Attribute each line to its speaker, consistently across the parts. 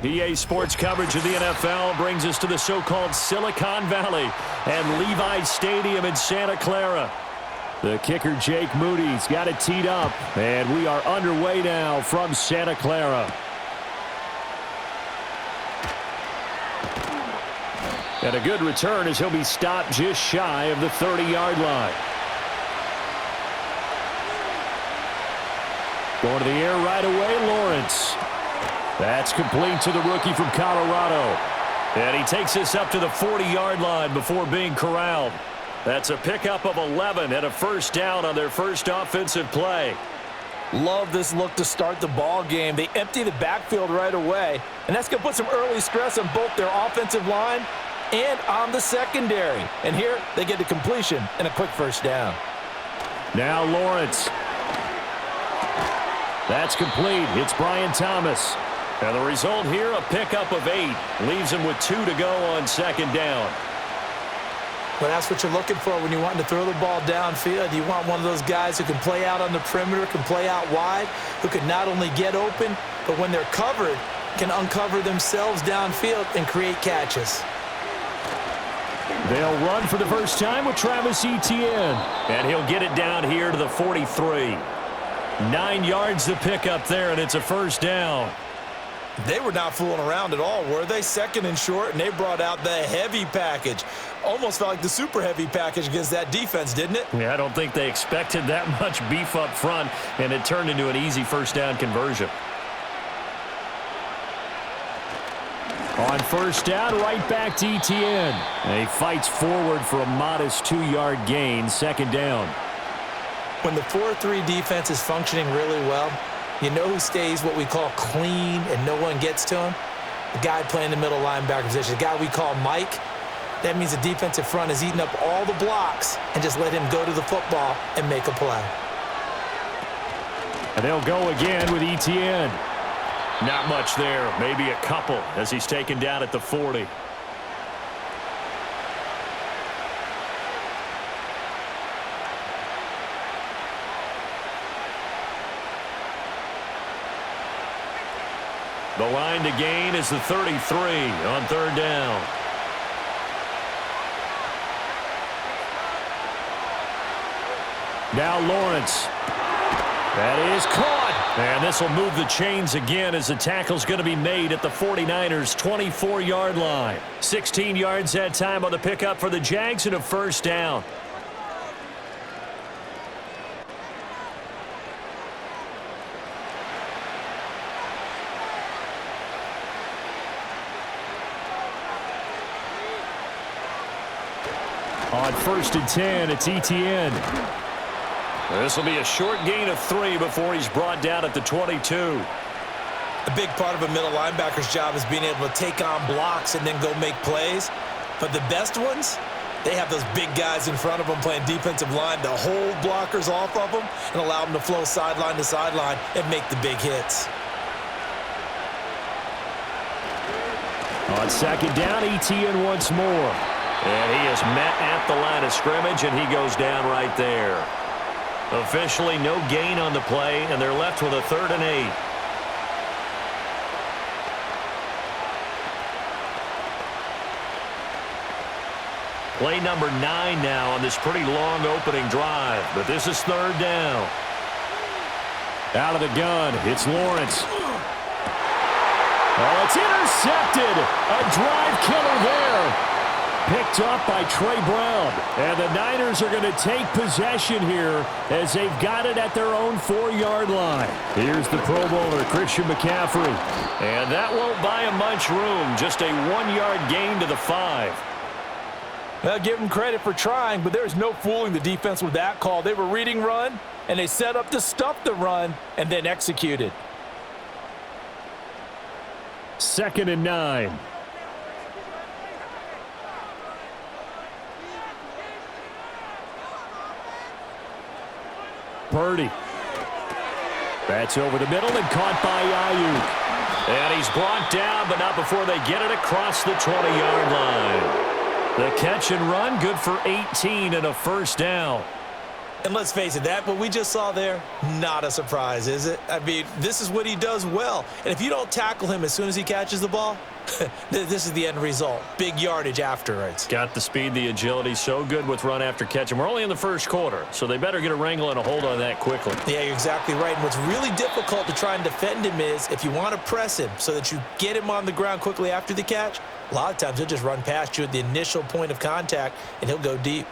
Speaker 1: EA Sports coverage of the NFL brings us to the so-called Silicon Valley and Levi's Stadium in Santa Clara. The kicker, Jake Moody's got it teed up, and we are underway now from Santa Clara. And a good return as he'll be stopped just shy of the 30-yard line. Going to the air right away, Lawrence. That's complete to the rookie from Colorado. And he takes this up to the 40-yard line before being corralled. That's a pickup of 11 and a first down on their first offensive play.
Speaker 2: Love this look to start the ball game. They empty the backfield right away, and that's going to put some early stress on both their offensive line and on the secondary. And here they get the completion and a quick first down.
Speaker 1: Now Lawrence. That's complete. It's Brian Thomas. And the result here, a pickup of 8. Leaves him with 2 to go on second down.
Speaker 3: Well, that's what you're looking for when you're wanting to throw the ball downfield. You want one of those guys who can play out on the perimeter, can play out wide, who can not only get open, but when they're covered, can uncover themselves downfield and create catches.
Speaker 1: They'll run for the first time with Travis Etienne. And he'll get it down here to the 43. 9 yards to pick up there, and it's a first down.
Speaker 2: They were not fooling around at all, were they? Second and short, and they brought out the heavy package. Almost felt like the super heavy package against that defense, didn't it?
Speaker 1: Yeah, I don't think they expected that much beef up front, and it turned into an easy first down conversion. On first down, right back to Etienne. And he fights forward for a modest 2-yard gain, second down.
Speaker 3: When the 4-3 defense is functioning really well, you know who stays what we call clean and no one gets to him? The guy playing the middle linebacker position, the guy we call Mike. That means the defensive front is eating up all the blocks and just let him go to the football and make a play.
Speaker 1: And they'll go again with Etienne. Not much there, maybe a couple as he's taken down at the 40. The line to gain is the 33 on third down. Now Lawrence. That is caught. And this will move the chains again as the tackle's going to be made at the 49ers' 24-yard line. 16 yards that time on the pickup for the Jags and a first down. On first and 10, it's Etienne. This will be a short gain of 3 before he's brought down at the 22.
Speaker 2: A big part of a middle linebacker's job is being able to take on blocks and then go make plays. But the best ones, they have those big guys in front of them playing defensive line to hold blockers off of them and allow them to flow sideline to sideline and make the big hits.
Speaker 1: On second down, Etienne once more. And he is met at the line of scrimmage, and he goes down right there. Officially no gain on the play, and they're left with a 3rd and 8. Play number 9 now on this pretty long opening drive, but this is 3rd down. Out of the gun, it's Lawrence. Oh, it's intercepted. A drive killer there. Picked up by Trey Brown. And the Niners are going to take possession here as they've got it at their own 4-yard line. Here's the Pro Bowler, Christian McCaffrey. And that won't buy him much room. Just a 1-yard gain to the 5.
Speaker 2: Well, give them credit for trying, but there's no fooling the defense with that call. They were reading run, and they set up to stuff the run and then executed.
Speaker 1: 2nd and 9. Purdy. That's over the middle and caught by Ayuk. And he's brought down, but not before they get it across the 20-yard line. The catch and run, good for 18 and a first down.
Speaker 3: And let's face it, that what we just saw there, not a surprise, is it? I mean, this is what he does well. And if you don't tackle him as soon as he catches the ball, this is the end result. Big yardage afterwards.
Speaker 1: Got the speed, the agility, so good with run after catch. And we're only in the first quarter, so they better get a wrangle and a hold on that quickly.
Speaker 3: Yeah, you're exactly right. And what's really difficult to try and defend him is if you want to press him so that you get him on the ground quickly after the catch, a lot of times he'll just run past you at the initial point of contact, and he'll go deep.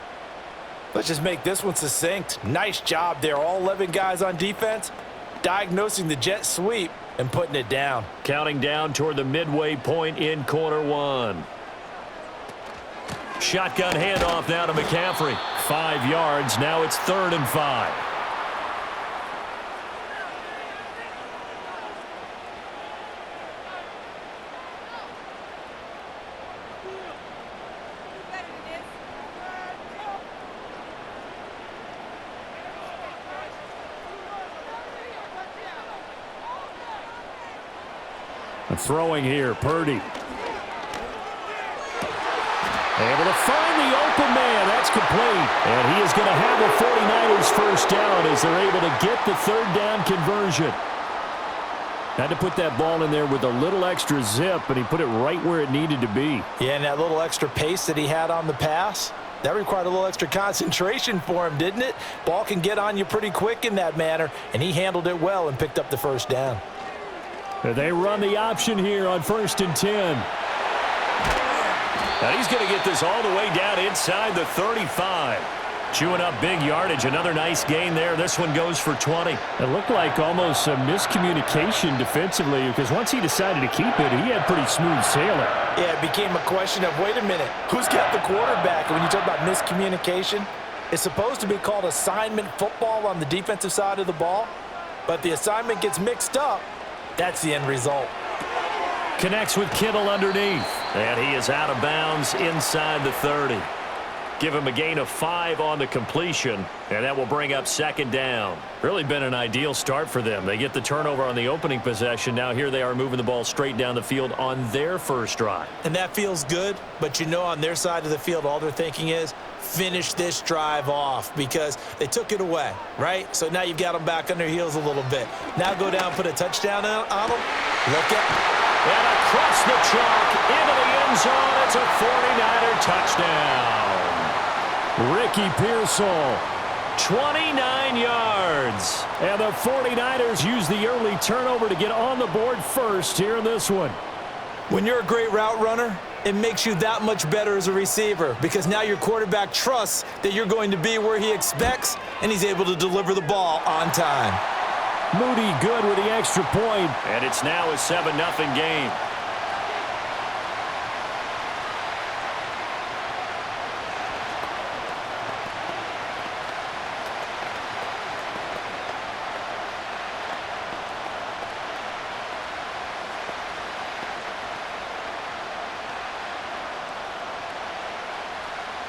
Speaker 3: Let's just make this one succinct. Nice job there. All 11 guys on defense, diagnosing the jet sweep and putting it down.
Speaker 1: Counting down toward the midway point in quarter one. Shotgun handoff now to McCaffrey. 5 yards. Now it's 3rd and 5. Throwing here, Purdy. Able to find the open man. That's complete. And he is going to have a 49ers first down as they're able to get the 3rd down conversion. Had to put that ball in there with a little extra zip, but he put it right where it needed to be.
Speaker 3: Yeah, and that little extra pace that he had on the pass, that required a little extra concentration for him, didn't it? Ball can get on you pretty quick in that manner, and he handled it well and picked up the first down.
Speaker 1: They run the option here on 1st and 10. Now he's going to get this all the way down inside the 35. Chewing up big yardage. Another nice gain there. This one goes for 20. It looked like almost a miscommunication defensively because once he decided to keep it, he had pretty smooth sailing.
Speaker 3: Yeah, it became a question of, wait a minute, who's got the quarterback? And when you talk about miscommunication, it's supposed to be called assignment football on the defensive side of the ball, but the assignment gets mixed up. That's the end result.
Speaker 1: Connects with Kittle underneath. And he is out of bounds inside the 30. Give him a gain of 5 on the completion, and that will bring up 2nd down. Really been an ideal start for them. They get the turnover on the opening possession. Now here they are moving the ball straight down the field on their first drive.
Speaker 3: And that feels good, but you know on their side of the field, all they're thinking is, finish this drive off because they took it away, right? So now you've got them back on their heels a little bit. Now go down, put a touchdown on them. Look at.
Speaker 1: And across the chalk into the end zone. It's a 49er touchdown. Ricky Pearsall, 29 yards. And the 49ers use the early turnover to get on the board first here in this one.
Speaker 3: When you're a great route runner, it makes you that much better as a receiver because now your quarterback trusts that you're going to be where he expects, and he's able to deliver the ball on time.
Speaker 1: Moody good with the extra point, and it's now a 7-0 game.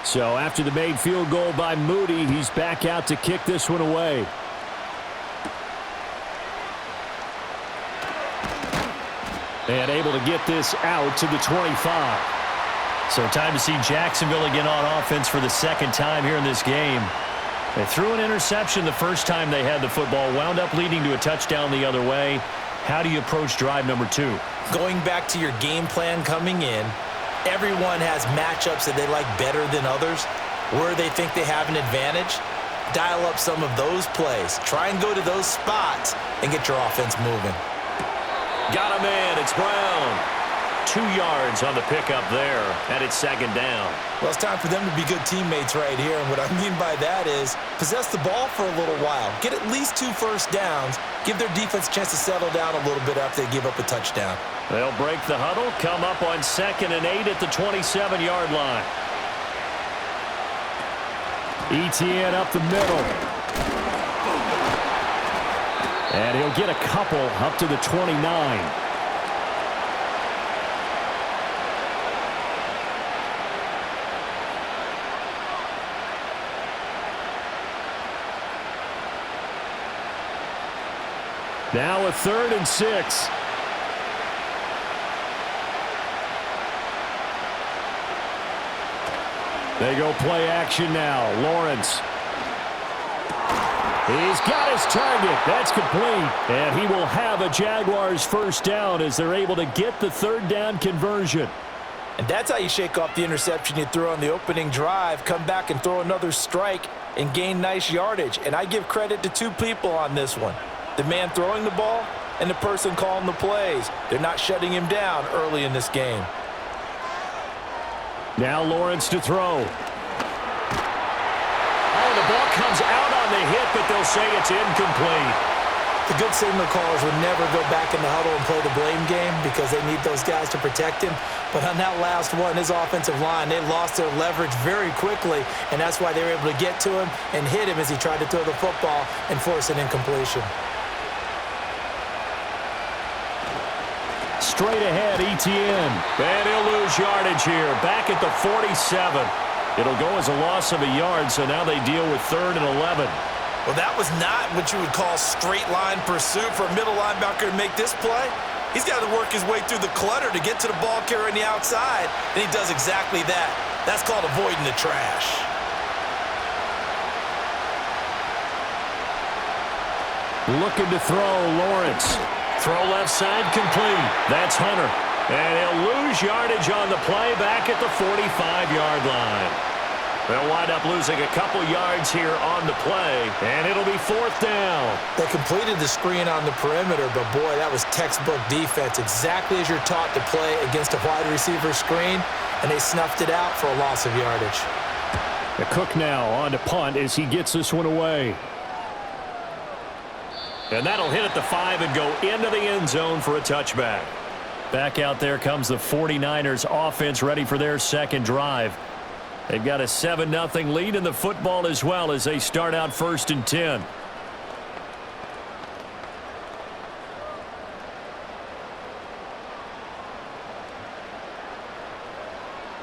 Speaker 1: So after the made field goal by Moody, he's back out to kick this one away. And able to get this out to the 25. So time to see Jacksonville again on offense for the 2nd time here in this game. They threw an interception the first time they had the football, wound up leading to a touchdown the other way. How do you approach drive number 2?
Speaker 3: Going back to your game plan coming in, everyone has matchups that they like better than others, where they think they have an advantage. Dial up some of those plays. Try and go to those spots and get your offense moving.
Speaker 1: Got him in. It's Brown. 2 yards on the pickup there, and it's 2nd down.
Speaker 3: Well, it's time for them to be good teammates right here, and what I mean by that is possess the ball for a little while. Get at least 2 first downs. Give their defense a chance to settle down a little bit after they give up a touchdown.
Speaker 1: They'll break the huddle, come up on 2nd and 8 at the 27-yard line. ETN up the middle. And he'll get a couple up to the 29. Now a 3rd and 6. They go play action now. Lawrence. He's got his target. That's complete. And he will have a Jaguars first down as they're able to get the third down conversion.
Speaker 2: And that's how you shake off the interception you threw on the opening drive, come back and throw another strike and gain nice yardage. And I give credit to two people on this one. The man throwing the ball and the person calling the plays. They're not shutting him down early in this game.
Speaker 1: Now Lawrence to throw. Oh, the ball comes out on the hit, but they'll say it's incomplete.
Speaker 3: The good signal callers would never go back in the huddle and play the blame game because they need those guys to protect him. But on that last one, his offensive line, they lost their leverage very quickly, and that's why they were able to get to him and hit him as he tried to throw the football and force an incompletion.
Speaker 1: Straight ahead, ETN. And he'll lose yardage here, back at the 47. It'll go as a loss of a yard, so now they deal with 3rd and 11.
Speaker 2: Well, that was not what you would call straight line pursuit for a middle linebacker to make this play. He's got to work his way through the clutter to get to the ball carrier on the outside, and he does exactly that. That's called avoiding the trash.
Speaker 1: Looking to throw, Lawrence. Throw left side, complete. That's Hunter. And he'll lose yardage on the play back at the 45-yard line. They'll wind up losing a couple yards here on the play, and it'll be 4th down.
Speaker 3: They completed the screen on the perimeter, but boy, that was textbook defense, exactly as you're taught to play against a wide receiver screen, and they snuffed it out for a loss of yardage.
Speaker 1: The Cook now on to punt as he gets this one away. And that'll hit at the 5 and go into the end zone for a touchback. Back out there comes the 49ers offense ready for their second drive. They've got a 7-0 lead in the football as well as they start out 1st and 10.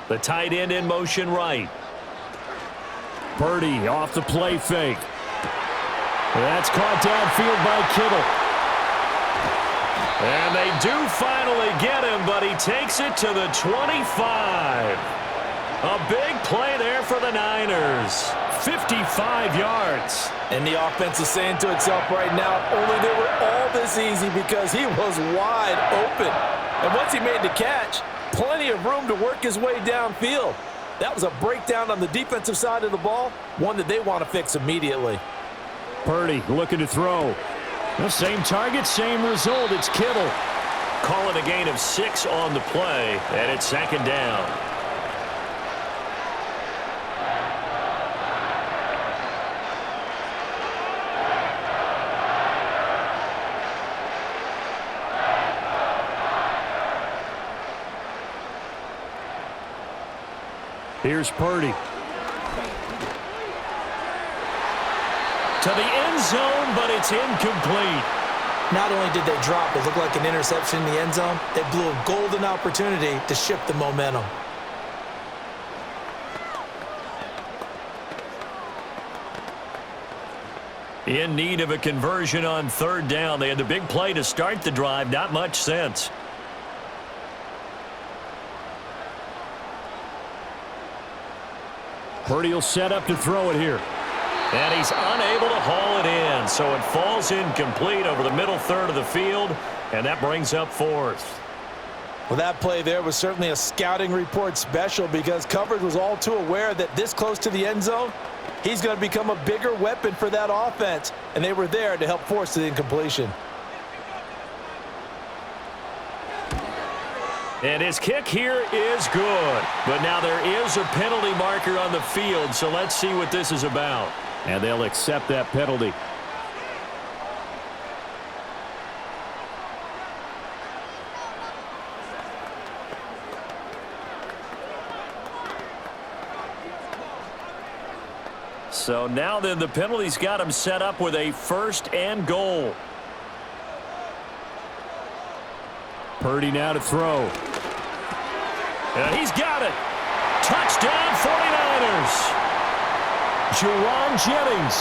Speaker 1: The tight end in motion right. Purdy off the play fake. That's caught downfield by Kittle. And they do finally get him, but he takes it to the 25. A big play there for the Niners. 55 yards.
Speaker 2: And the offense is saying to itself right now, only they were all this easy because he was wide open. And once he made the catch, plenty of room to work his way downfield. That was a breakdown on the defensive side of the ball, one that they want to fix immediately.
Speaker 1: Purdy looking to throw. The same target, same result. It's Kittle. Call it a gain of 6 on the play, and it's 2nd down. Here's Purdy. To the end zone, but it's incomplete.
Speaker 3: Not only did they drop, it looked like an interception in the end zone, they blew a golden opportunity to shift the momentum.
Speaker 1: In need of a conversion on 3rd down. They had the big play to start the drive. Not much sense. Purdy will set up to throw it here. And he's unable to haul it in. So it falls incomplete over the middle 3rd of the field. And that brings up 4th.
Speaker 2: Well, that play there was certainly a scouting report special because coverage was all too aware that this close to the end zone, he's going to become a bigger weapon for that offense. And they were there to help force the incompletion.
Speaker 1: And his kick here is good. But now there is a penalty marker on the field, so let's see what this is about. And they'll accept that penalty. So now then the penalty's got him set up with a 1st and goal. Purdy now to throw. And he's got it. Touchdown 49ers. Juwan Jennings.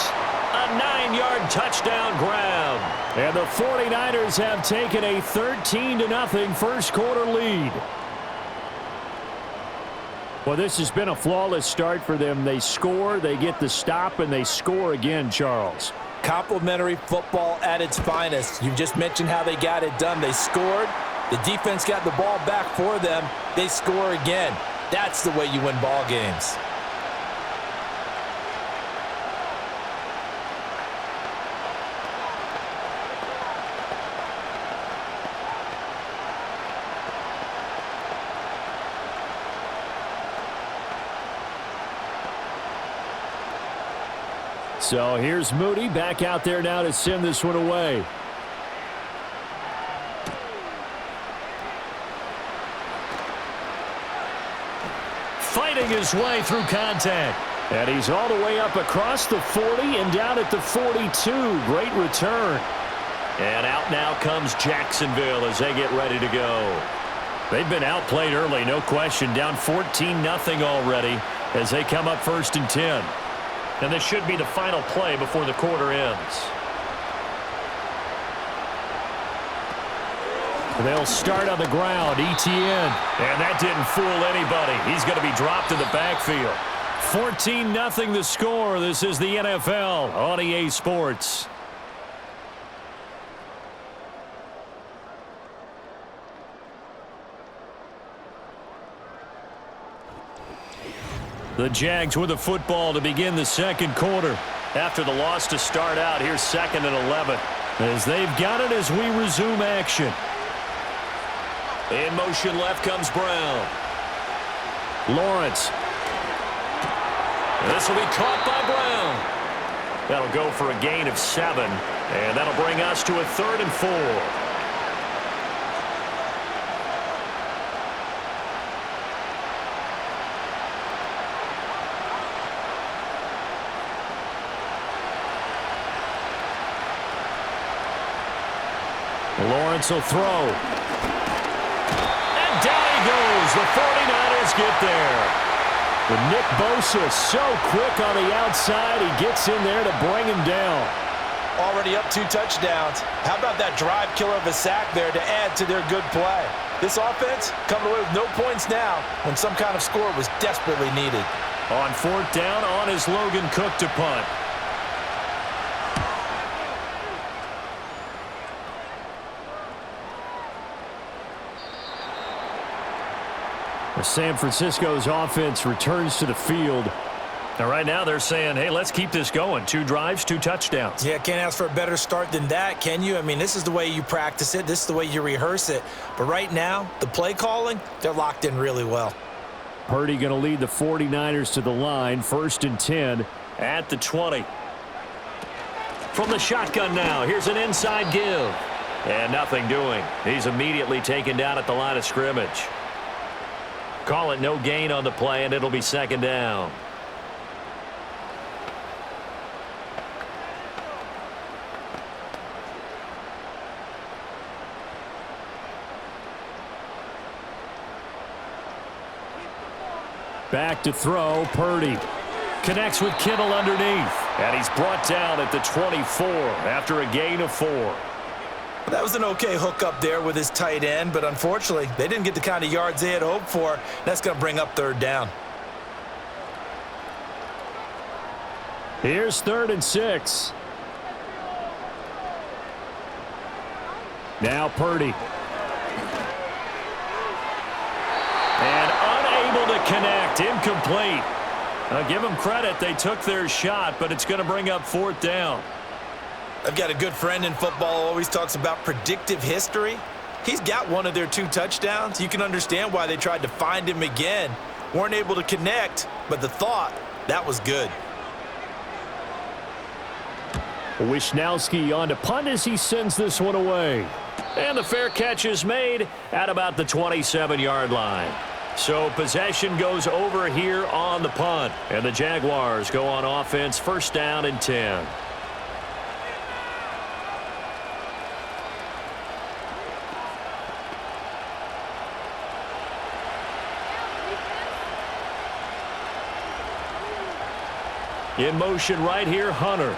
Speaker 1: A 9-yard touchdown grab. And the 49ers have taken a 13-0 first quarter lead. Well, this has been a flawless start for them. They score, they get the stop, and they score again, Charles.
Speaker 3: Complimentary football at its finest. You just mentioned how they got it done. They scored. The defense got the ball back for them. They score again. That's the way you win ball games.
Speaker 1: So here's Moody back out there now to send this one away. Fighting his way through contact. And he's all the way up across the 40 and down at the 42. Great return. And out now comes Jacksonville as they get ready to go. They've been outplayed early, no question. Down 14-0 already as they come up 1st and 10. And this should be the final play before the quarter ends. They'll start on the ground. Etienne. And that didn't fool anybody. He's going to be dropped in the backfield. 14-0 the score. This is the NFL on EA Sports. The Jags with the football to begin the second quarter. After the loss to start out, here's 2nd and 11. As they've got it as we resume action. In motion left comes Brown. Lawrence. This will be caught by Brown. That'll go for a gain of 7. And that'll bring us to a 3rd and 4. Lawrence will throw. And down he goes. The 49ers get there. But Nick Bosa so quick on the outside. He gets in there to bring him down.
Speaker 3: Already up 2 touchdowns. How about that drive killer of a sack there to add to their good play? This offense coming away with no points now when some kind of score was desperately needed.
Speaker 1: On 4th down, on is Logan Cook to punt. San Francisco's offense returns to the field. And right now they're saying, hey, let's keep this going. 2 drives, 2 touchdowns.
Speaker 3: Yeah, can't ask for a better start than that, can you? I mean, this is the way you practice it. This is the way you rehearse it. But right now, the play calling, they're locked in really well.
Speaker 1: Purdy going to lead the 49ers to the line. 1st and 10 at the 20. From the shotgun now, here's an inside give. And nothing doing. He's immediately taken down at the line of scrimmage. Call it no gain on the play, and it'll be 2nd down. Back to throw, Purdy. Connects with Kittle underneath. And he's brought down at the 24 after a gain of 4.
Speaker 3: That was an okay hook up there with his tight end, but unfortunately, they didn't get the kind of yards they had hoped for. That's going to bring up 3rd down.
Speaker 1: Here's 3rd and 6. Now Purdy. And unable to connect. Incomplete. I'll give them credit. They took their shot, but it's going to bring up 4th down.
Speaker 3: I've got a good friend in football who always talks about predictive history. He's got one of their 2 touchdowns. You can understand why they tried to find him again. Weren't able to connect, but the thought, that was good.
Speaker 1: Wisnowski on to punt as he sends this one away. And the fair catch is made at about the 27-yard line. So possession goes over here on the punt. And the Jaguars go on offense, 1st down and 10. In motion right here, Hunter.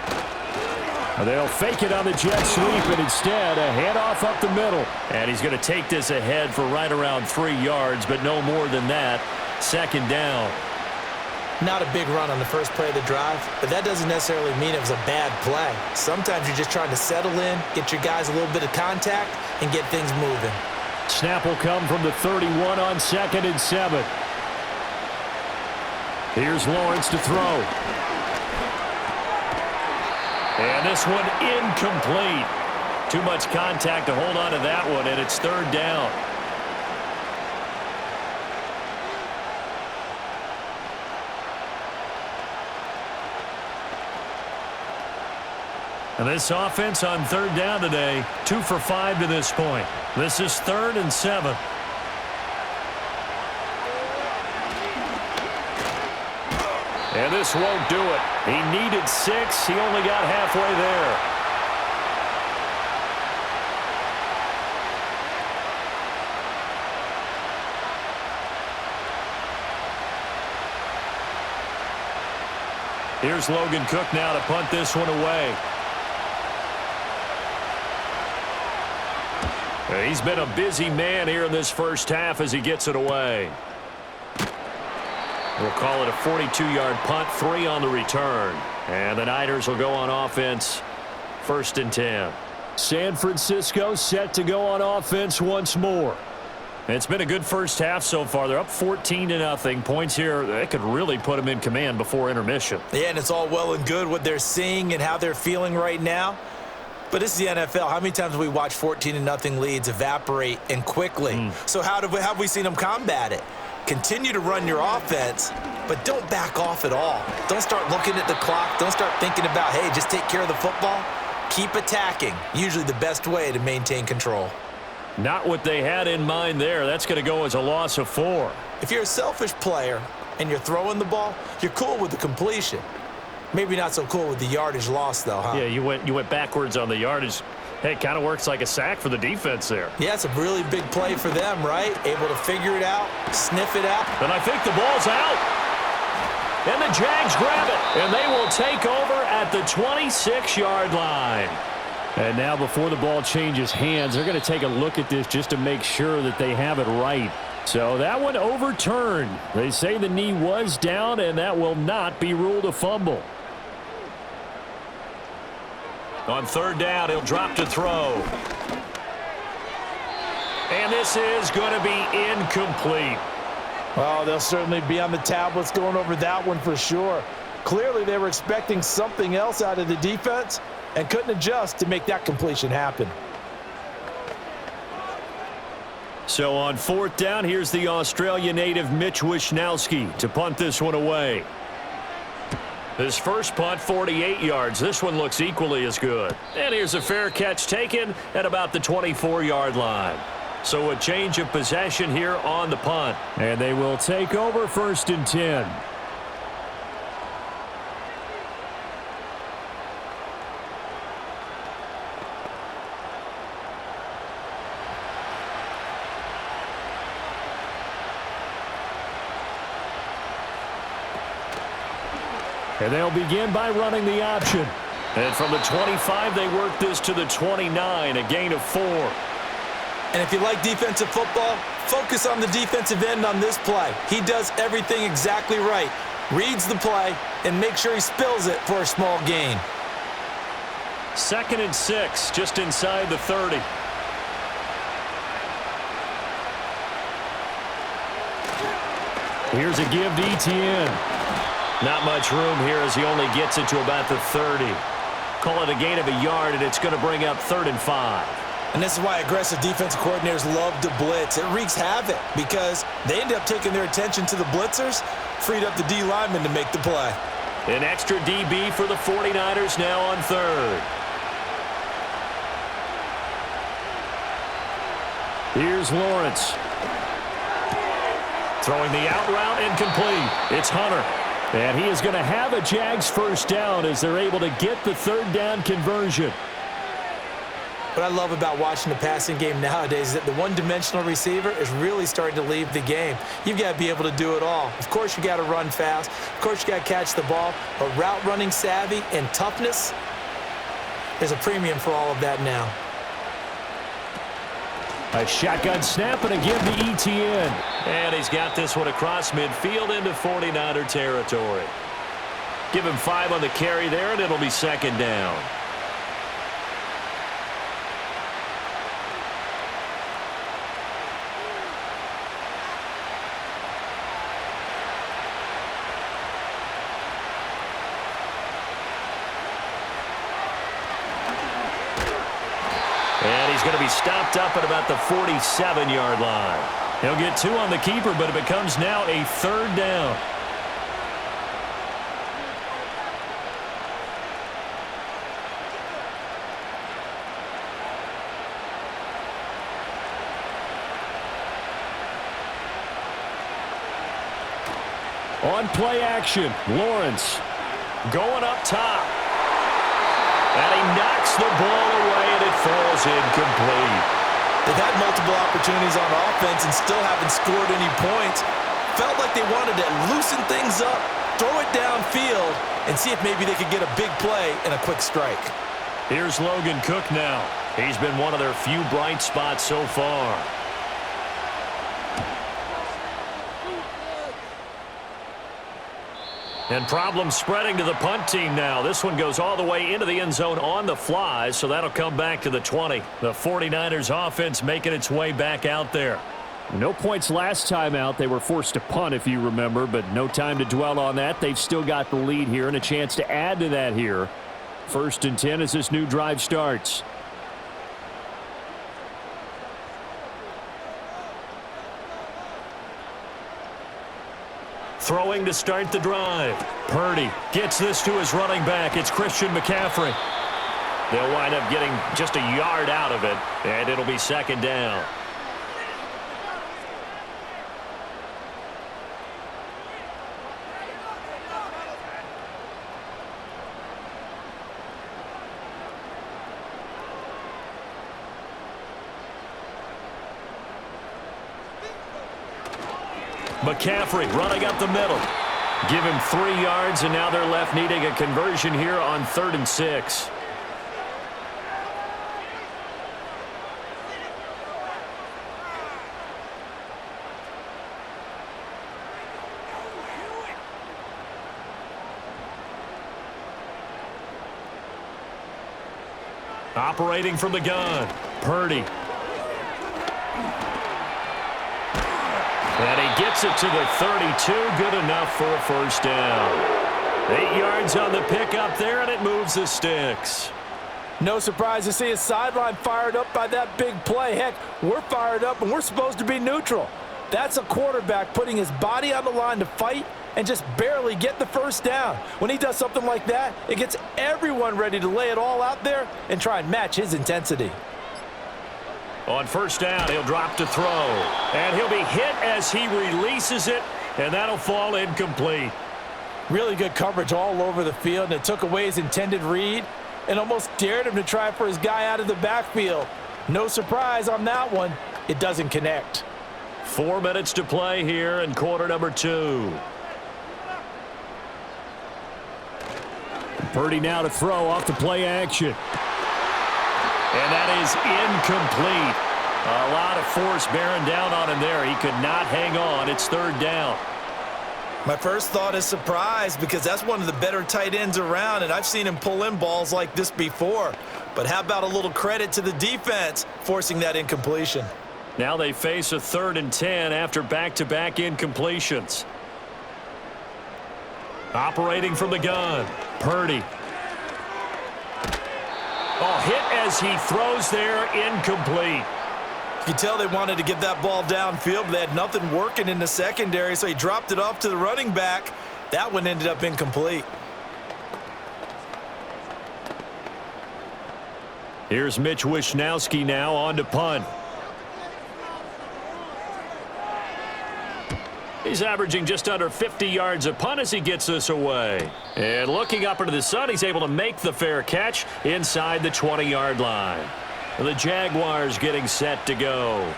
Speaker 1: They'll fake it on the jet sweep, and instead a handoff up the middle. And he's going to take this ahead for right around 3 yards, but no more than that. Second down.
Speaker 3: Not a big run on the first play of the drive, but that doesn't necessarily mean it was a bad play. Sometimes you're just trying to settle in, get your guys a little bit of contact, and get things moving.
Speaker 1: Snap will come from the 31 on 2nd and 7. Here's Lawrence to throw. And this one incomplete. Too much contact to hold on to that one, and it's 3rd down. And this offense on 3rd down today, 2 for 5 to this point. This is 3rd and 7. And this won't do it. He needed 6. He only got halfway there. Here's Logan Cook now to punt this one away. He's been a busy man here in this first half as he gets it away. We'll call it a 42-yard punt, 3 on the return. And the Niners will go on offense, 1st and 10. San Francisco set to go on offense once more. It's been a good first half so far. They're up 14-0. Points here, they could really put them in command before intermission.
Speaker 2: Yeah, and it's all well and good what they're seeing and how they're feeling right now. But this is the NFL. How many times have we watched 14-0 leads evaporate and quickly? So how have we seen them combat it? Continue to run your offense, but don't back off at all. Don't start looking at the clock. Don't start thinking about, hey, just take care of the football. Keep attacking. Usually the best way to maintain control.
Speaker 1: Not what they had in mind there. That's going to go as a loss of 4.
Speaker 2: If you're a selfish player and you're throwing the ball, you're cool with the completion. Maybe not so cool with the yardage loss, though, huh?
Speaker 1: Yeah, you went backwards on the yardage. Hey, it kind of works like a sack for the defense there.
Speaker 2: Yeah, it's a really big play for them, right? Able to figure it out, sniff it out.
Speaker 1: And I think the ball's out. And the Jags grab it. And they will take over at the 26-yard line. And now before the ball changes hands, they're going to take a look at this just to make sure that they have it right. So that one overturned. They say the knee was down, and that will not be ruled a fumble. On 3rd down, he'll drop to throw. And this is going to be incomplete.
Speaker 4: Oh, they'll certainly be on the tablets going over that one for sure. Clearly, they were expecting something else out of the defense and couldn't adjust to make that completion happen.
Speaker 1: So on 4th down, here's the Australia native Mitch Wishnowsky to punt this one away. His first punt, 48 yards. This one looks equally as good. And here's a fair catch taken at about the 24-yard line. So a change of possession here on the punt. And they will take over 1st and 10. And they'll begin by running the option. And from the 25, they work this to the 29, a gain of 4.
Speaker 2: And if you like defensive football, focus on the defensive end on this play. He does everything exactly right. Reads the play and make sure he spills it for a small gain.
Speaker 1: 2nd and 6, just inside the 30. Here's a give to Etienne. Not much room here as he only gets it to about the 30. Call it a gain of a yard, and it's going to bring up 3rd and 5.
Speaker 2: And this is why aggressive defensive coordinators love to blitz. It wreaks havoc because they end up taking their attention to the blitzers, freed up the D lineman to make the play.
Speaker 1: An extra DB for the 49ers now on 3rd. Here's Lawrence. Throwing the out route incomplete. It's Hunter. And he is going to have a Jags first down as they're able to get the 3rd down conversion.
Speaker 3: What I love about watching the passing game nowadays is that the one-dimensional receiver is really starting to leave the game. You've got to be able to do it all. Of course, you got to run fast. Of course, you got to catch the ball. But route running savvy and toughness, there's a premium for all of that now.
Speaker 1: A shotgun snap and a give to ETN.
Speaker 5: And he's got this one across midfield into 49er territory. Give him 5 on the carry there, and it'll be second down. And he's going to be stopped up at about the 47-yard line.
Speaker 1: He'll get 2 on the keeper, but it becomes now a third down. On play action, Lawrence going up top. And he knocks the ball away, and it falls incomplete.
Speaker 2: They've had multiple opportunities on offense and still haven't scored any points. Felt like they wanted to loosen things up, throw it downfield, and see if maybe they could get a big play and a quick strike.
Speaker 1: Here's Logan Cook now. He's been one of their few bright spots so far. And problems spreading to the punt team now. This one goes all the way into the end zone on the fly, so that'll come back to the 20. The 49ers offense making its way back out there. No points last time out. They were forced to punt, if you remember, but no time to dwell on that. They've still got the lead here and a chance to add to that here. 1st and 10 as this new drive starts. Throwing to start the drive. Purdy gets this to his running back. It's Christian McCaffrey. They'll wind up getting just a yard out of it, and it'll be second down. McCaffrey running up the middle. Give him 3 yards, and now they're left needing a conversion here on 3rd and 6. Operating from the gun, Purdy. And he gets it to the 32. Good enough for a first down. 8 yards on the pickup there, and it moves the sticks.
Speaker 4: No surprise to see his sideline fired up by that big play. Heck, we're fired up, and we're supposed to be neutral. That's a quarterback putting his body on the line to fight and just barely get the first down. When he does something like that, it gets everyone ready to lay it all out there and try and match his intensity.
Speaker 1: On first down, he'll drop to throw. And he'll be hit as he releases it, and that'll fall incomplete.
Speaker 4: Really good coverage all over the field, and it took away his intended read and almost dared him to try for his guy out of the backfield. No surprise on that one. It doesn't connect.
Speaker 1: 4 minutes to play here in quarter number 2. Purdy now to throw off the play action. And that is incomplete. A lot of force bearing down on him there. He could not hang on. It's 3rd down.
Speaker 2: My first thought is surprise because that's one of the better tight ends around, and I've seen him pull in balls like this before. But how about a little credit to the defense forcing that incompletion?
Speaker 1: Now they face a 3rd and 10 after back-to-back incompletions. Operating from the gun, Purdy. Oh, hit as he throws there, incomplete.
Speaker 2: You can tell they wanted to get that ball downfield, but they had nothing working in the secondary, so he dropped it off to the running back. That one ended up incomplete.
Speaker 1: Here's Mitch Wishnowski now on to punt. He's averaging just under 50 yards a punt as he gets this away. And looking up into the sun, he's able to make the fair catch inside the 20-yard line. The Jaguars getting set to go.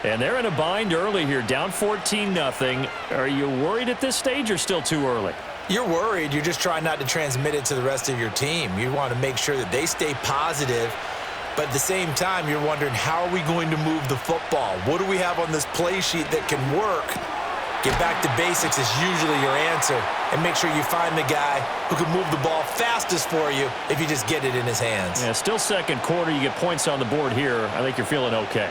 Speaker 1: And they're in a bind early here, down 14-0. Are you worried at this stage or still too early?
Speaker 3: You're worried. You're just trying not to transmit it to the rest of your team. You want to make sure that they stay positive But at the same time, you're wondering, how are we going to move the football? What do we have on this play sheet that can work? Get back to basics is usually your answer. And make sure you find the guy who can move the ball fastest for you if you just get it in his hands.
Speaker 5: Yeah, still second quarter. You get points on the board here. I think you're feeling okay.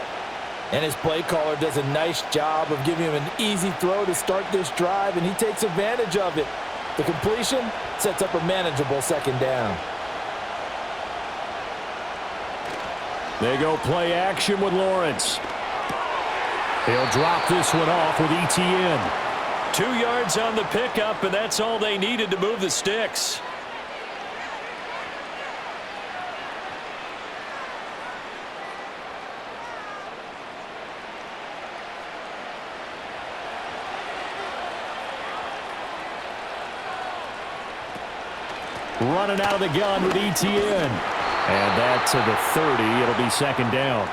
Speaker 4: And his play caller does a nice job of giving him an easy throw to start this drive, and he takes advantage of it. The completion sets up a manageable second down.
Speaker 1: They go play action with Lawrence. He'll drop this one off with ETN.
Speaker 5: 2 yards on the pickup, and that's all they needed to move the sticks.
Speaker 1: Running out of the gun with ETN. And that to the 30. It'll be second down.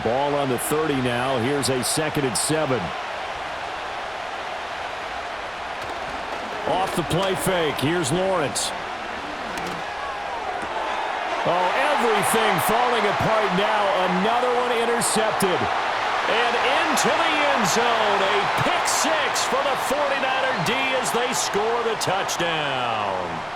Speaker 1: Ball on the 30 now. Here's a 2nd and 7. Off the play fake. Here's Lawrence. Oh, everything falling apart now. Another one intercepted.
Speaker 5: And into the end zone. A pick six for the 49er D as they score the touchdown.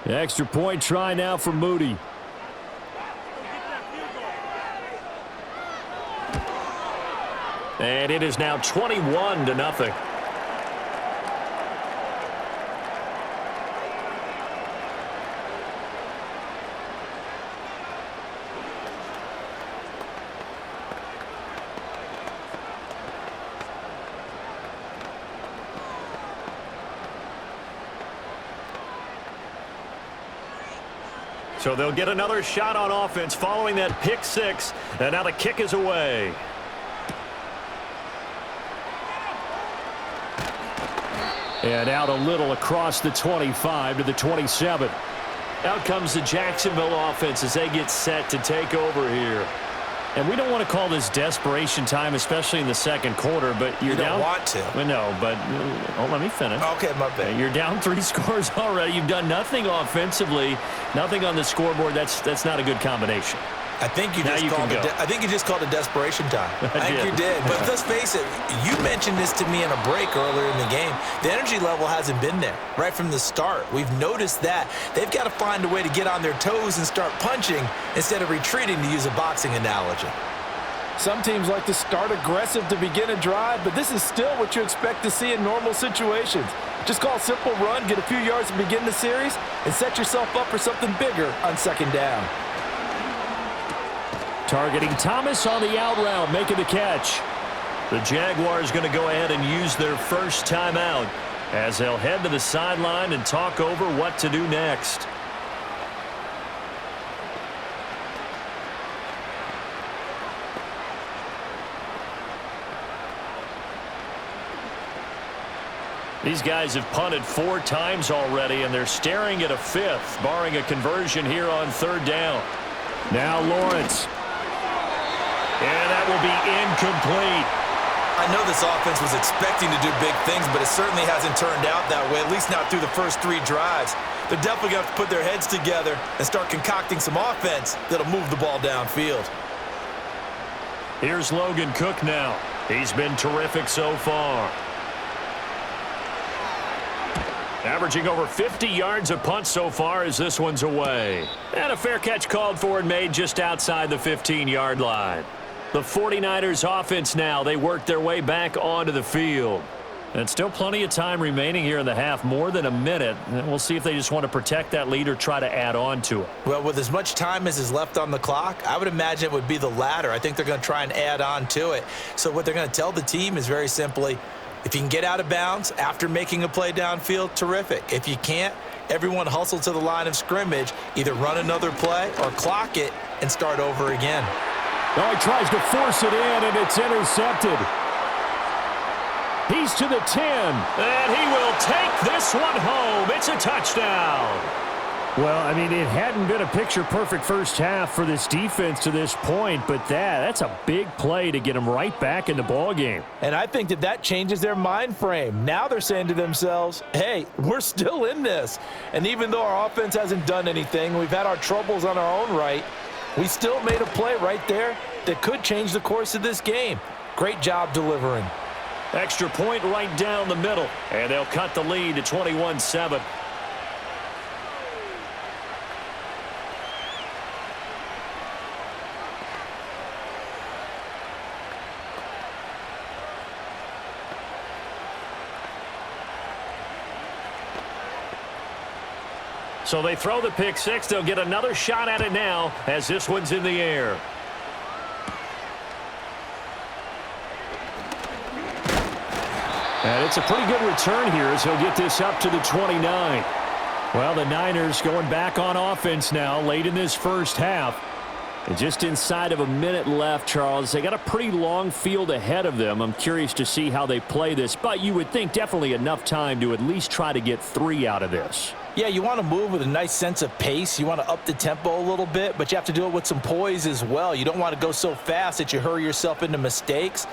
Speaker 1: The extra point try now for Moody.
Speaker 5: And it is now 21-0. So they'll get another shot on offense following that pick six. And now the kick is away.
Speaker 1: And out a little across the 25 to the 27.
Speaker 5: Out comes the Jacksonville offense as they get set to take over here.
Speaker 1: And we don't want to call this desperation time, especially in the second quarter, but you're
Speaker 3: You don't
Speaker 1: down.
Speaker 3: want to.
Speaker 1: Well, no, but let me finish.
Speaker 3: Okay, my bad.
Speaker 1: You're down 3 scores already. You've done nothing offensively, nothing on the scoreboard. That's not a good combination.
Speaker 3: I think you
Speaker 1: Now
Speaker 3: just
Speaker 1: you
Speaker 3: called
Speaker 1: can
Speaker 3: it.
Speaker 1: go.
Speaker 3: I think you just called it desperation time. I think you did. But let's face it. You mentioned this to me in a break earlier in the game. The energy level hasn't been there right from the start. We've noticed that they've got to find a way to get on their toes and start punching instead of retreating, to use a boxing analogy.
Speaker 4: Some teams like to start aggressive to begin a drive, but this is still what you expect to see in normal situations. Just call a simple run, get a few yards to begin the series, and set yourself up for something bigger on second down.
Speaker 1: Targeting Thomas on the out route, making the catch.
Speaker 5: The Jaguars going to go ahead and use their first timeout as they'll head to the sideline and talk over what to do next. These guys have punted 4 times already, and they're staring at a 5th, barring a conversion here on 3rd down.
Speaker 1: Now Lawrence.
Speaker 5: And that will be incomplete.
Speaker 3: I know this offense was expecting to do big things, but it certainly hasn't turned out that way, at least not through the first 3 drives. They're definitely going to have to put their heads together and start concocting some offense that'll move the ball downfield.
Speaker 5: Here's Logan Cook now. He's been terrific so far. Averaging over 50 yards a punt so far as this one's away. And a fair catch called for and made just outside the 15-yard line. The 49ers offense now, they work their way back onto the field. And still plenty of time remaining here in the half, more than a minute. And we'll see if they just want to protect that lead or try to add on to it.
Speaker 3: Well, with as much time as is left on the clock, I would imagine it would be the latter. I think they're going to try and add on to it. So what they're going to tell the team is very simply, if you can get out of bounds after making a play downfield, terrific. If you can't, everyone hustle to the line of scrimmage, either run another play or clock it and start over again.
Speaker 1: Oh, he tries to force it in, and it's intercepted. He's to the 10.
Speaker 5: And he will take this one home. It's a touchdown.
Speaker 1: Well, I mean, it hadn't been a picture-perfect first half for this defense to this point, but that's a big play to get them right back in the ballgame.
Speaker 4: And I think that changes their mind frame. Now they're saying to themselves, hey, we're still in this. And even though our offense hasn't done anything, we've had our troubles on our own right, we still made a play right there that could change the course of this game. Great job delivering.
Speaker 5: Extra point right down the middle, and they'll cut the lead to 21-7. So they throw the pick six. They'll get another shot at it now as this one's in the air.
Speaker 1: And it's a pretty good return here as he'll get this up to the 29. Well, the Niners going back on offense now late in this first half. And just inside of a minute left, Charles. They got a pretty long field ahead of them. I'm curious to see how they play this, but you would think definitely enough time to at least try to get 3 out of this.
Speaker 4: Yeah, you want to move with a nice sense of pace. You want to up the tempo a little bit, but you have to do it with some poise as well. You don't want to go so fast that you hurry yourself into mistakes.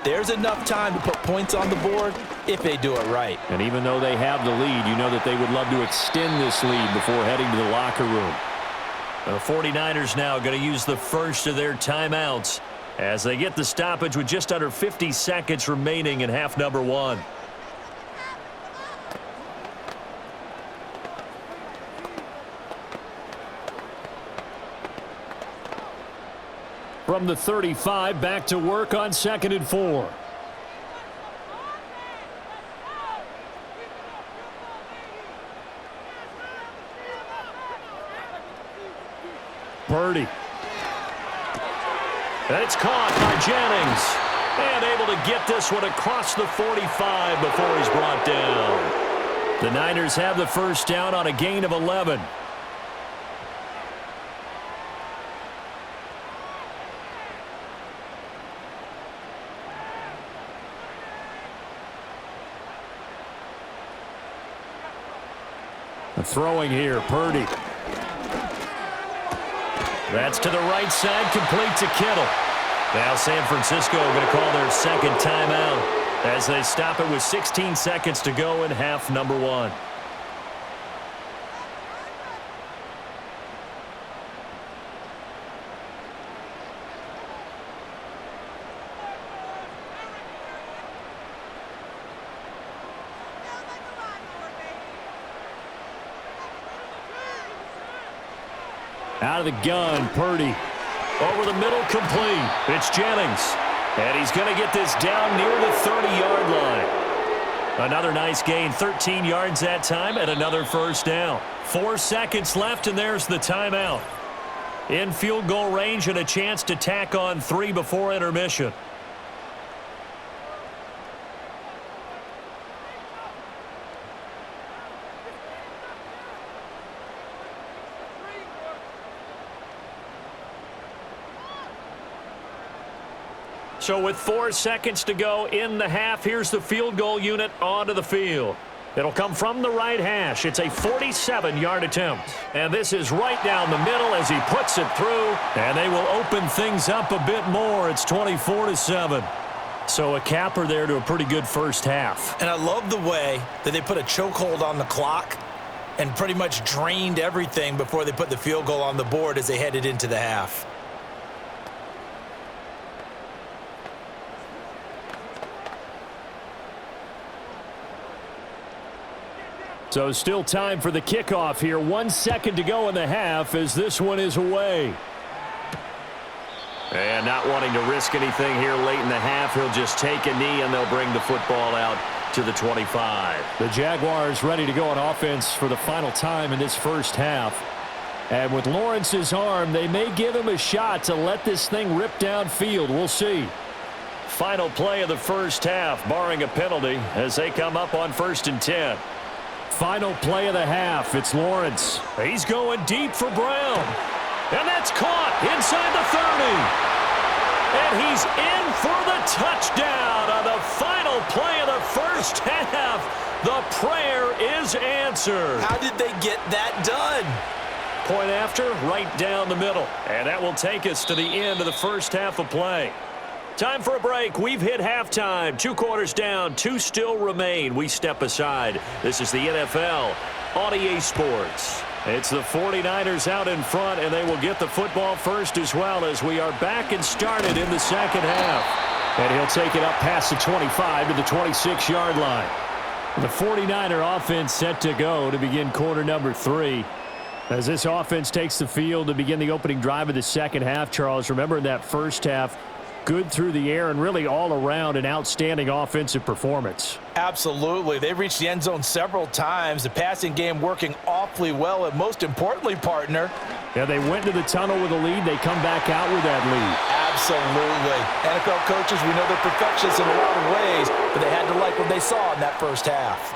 Speaker 4: There's enough time to put points on the board if they do it right.
Speaker 1: And even though they have the lead, you know that they would love to extend this lead before heading to the locker room.
Speaker 5: The 49ers now going to use the first of their timeouts as they get the stoppage with just under 50 seconds remaining in half number 1.
Speaker 1: From the 35, back to work on 2nd and 4. Purdy.
Speaker 5: It's caught by Jennings. And able to get this one across the 45 before he's brought down.
Speaker 1: The Niners have the first down on a gain of 11. Throwing here, Purdy.
Speaker 5: That's to the right side, complete to Kittle. Now San Francisco going to call their second timeout as they stop it with 16 seconds to go in half number 1.
Speaker 1: Out of the gun, Purdy.
Speaker 5: Over the middle, complete. It's Jennings. And he's going to get this down near the 30-yard line. Another nice gain, 13 yards that time, and another first down. 4 seconds left, and there's the timeout. In field goal range and a chance to tack on 3 before intermission. So with 4 seconds to go in the half, here's the field goal unit onto the field. It'll come from the right hash. It's a 47-yard attempt. And this is right down the middle as he puts it through. And they will open things up a bit more. It's 24-7. So a capper there to a pretty good first half.
Speaker 2: And I love the way that they put a chokehold on the clock and pretty much drained everything before they put the field goal on the board as they headed into the half.
Speaker 1: So still time for the kickoff here. 1 second to go in the half as this one is away.
Speaker 5: And not wanting to risk anything here late in the half, he'll just take a knee and they'll bring the football out to the 25.
Speaker 1: The Jaguars ready to go on offense for the final time in this first half. And with Lawrence's arm, they may give him a shot to let this thing rip downfield. We'll see.
Speaker 5: Final play of the first half, barring a penalty, as they come up on 1st and 10.
Speaker 1: Final play of the half. It's Lawrence.
Speaker 5: He's going deep for Brown. And that's caught inside the 30. And he's in for the touchdown on the final play of the first half. The prayer is answered.
Speaker 2: How did they get that done?
Speaker 5: Point after, right down the middle. And that will take us to the end of the first half of play. Time for a break. We've hit halftime. 2 quarters down, 2 still remain. We step aside. This is the NFL on EA Sports. It's the 49ers out in front, and they will get the football first as well as we are back and started in the second half. And he'll take it up past the 25 to the 26-yard line. The 49er offense set to go to begin quarter number 3. As this offense takes the field to begin the opening drive of the second half, Charles, remember in that first half, good through the air and really all around an outstanding offensive performance.
Speaker 4: Absolutely. They reached the end zone several times. The passing game working awfully well, and most importantly, partner.
Speaker 1: Yeah, they went to the tunnel with a lead. They come back out with that lead.
Speaker 4: Absolutely. NFL coaches, we know they're perfectionists in a lot of ways, but they had to like what they saw in that first half.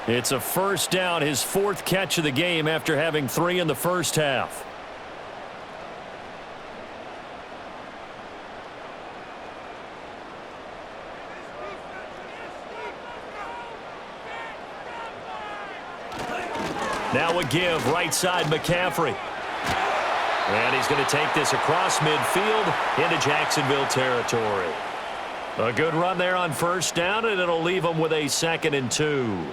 Speaker 5: It's a first down, his 4th catch of the game after having 3 in the first half. Now a give, right side McCaffrey. And he's going to take this across midfield into Jacksonville territory. A good run there on first down, and it'll leave them with a 2nd and 2.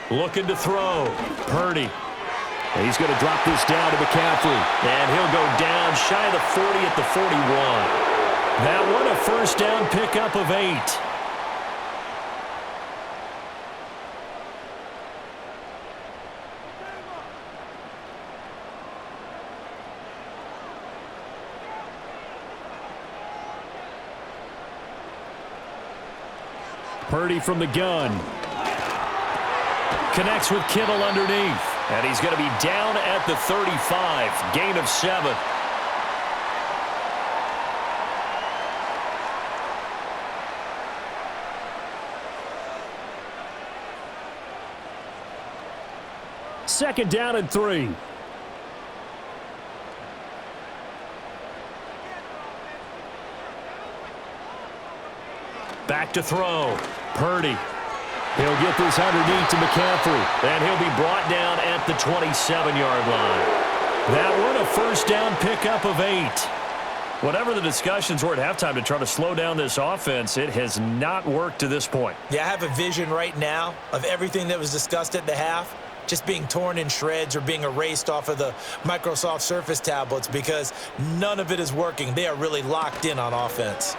Speaker 5: Looking to throw. Purdy. He's going to drop this down to McCaffrey. And he'll go down shy of the 40 at the 41. That one a first down pickup of 8. Purdy from the gun. Connects with Kittle underneath. And he's going to be down at the 35. Gain of 7. Second down and 3. Back to throw. Purdy. He'll get this underneath to McCaffrey. And he'll be brought down at the 27-yard line. That one a first down pickup of 8. Whatever the discussions were at halftime to try to slow down this offense, it has not worked to this point.
Speaker 2: Yeah, I have a vision right now of everything that was discussed at the half just being torn in shreds or being erased off of the Microsoft Surface tablets because none of it is working. They are really locked in on offense.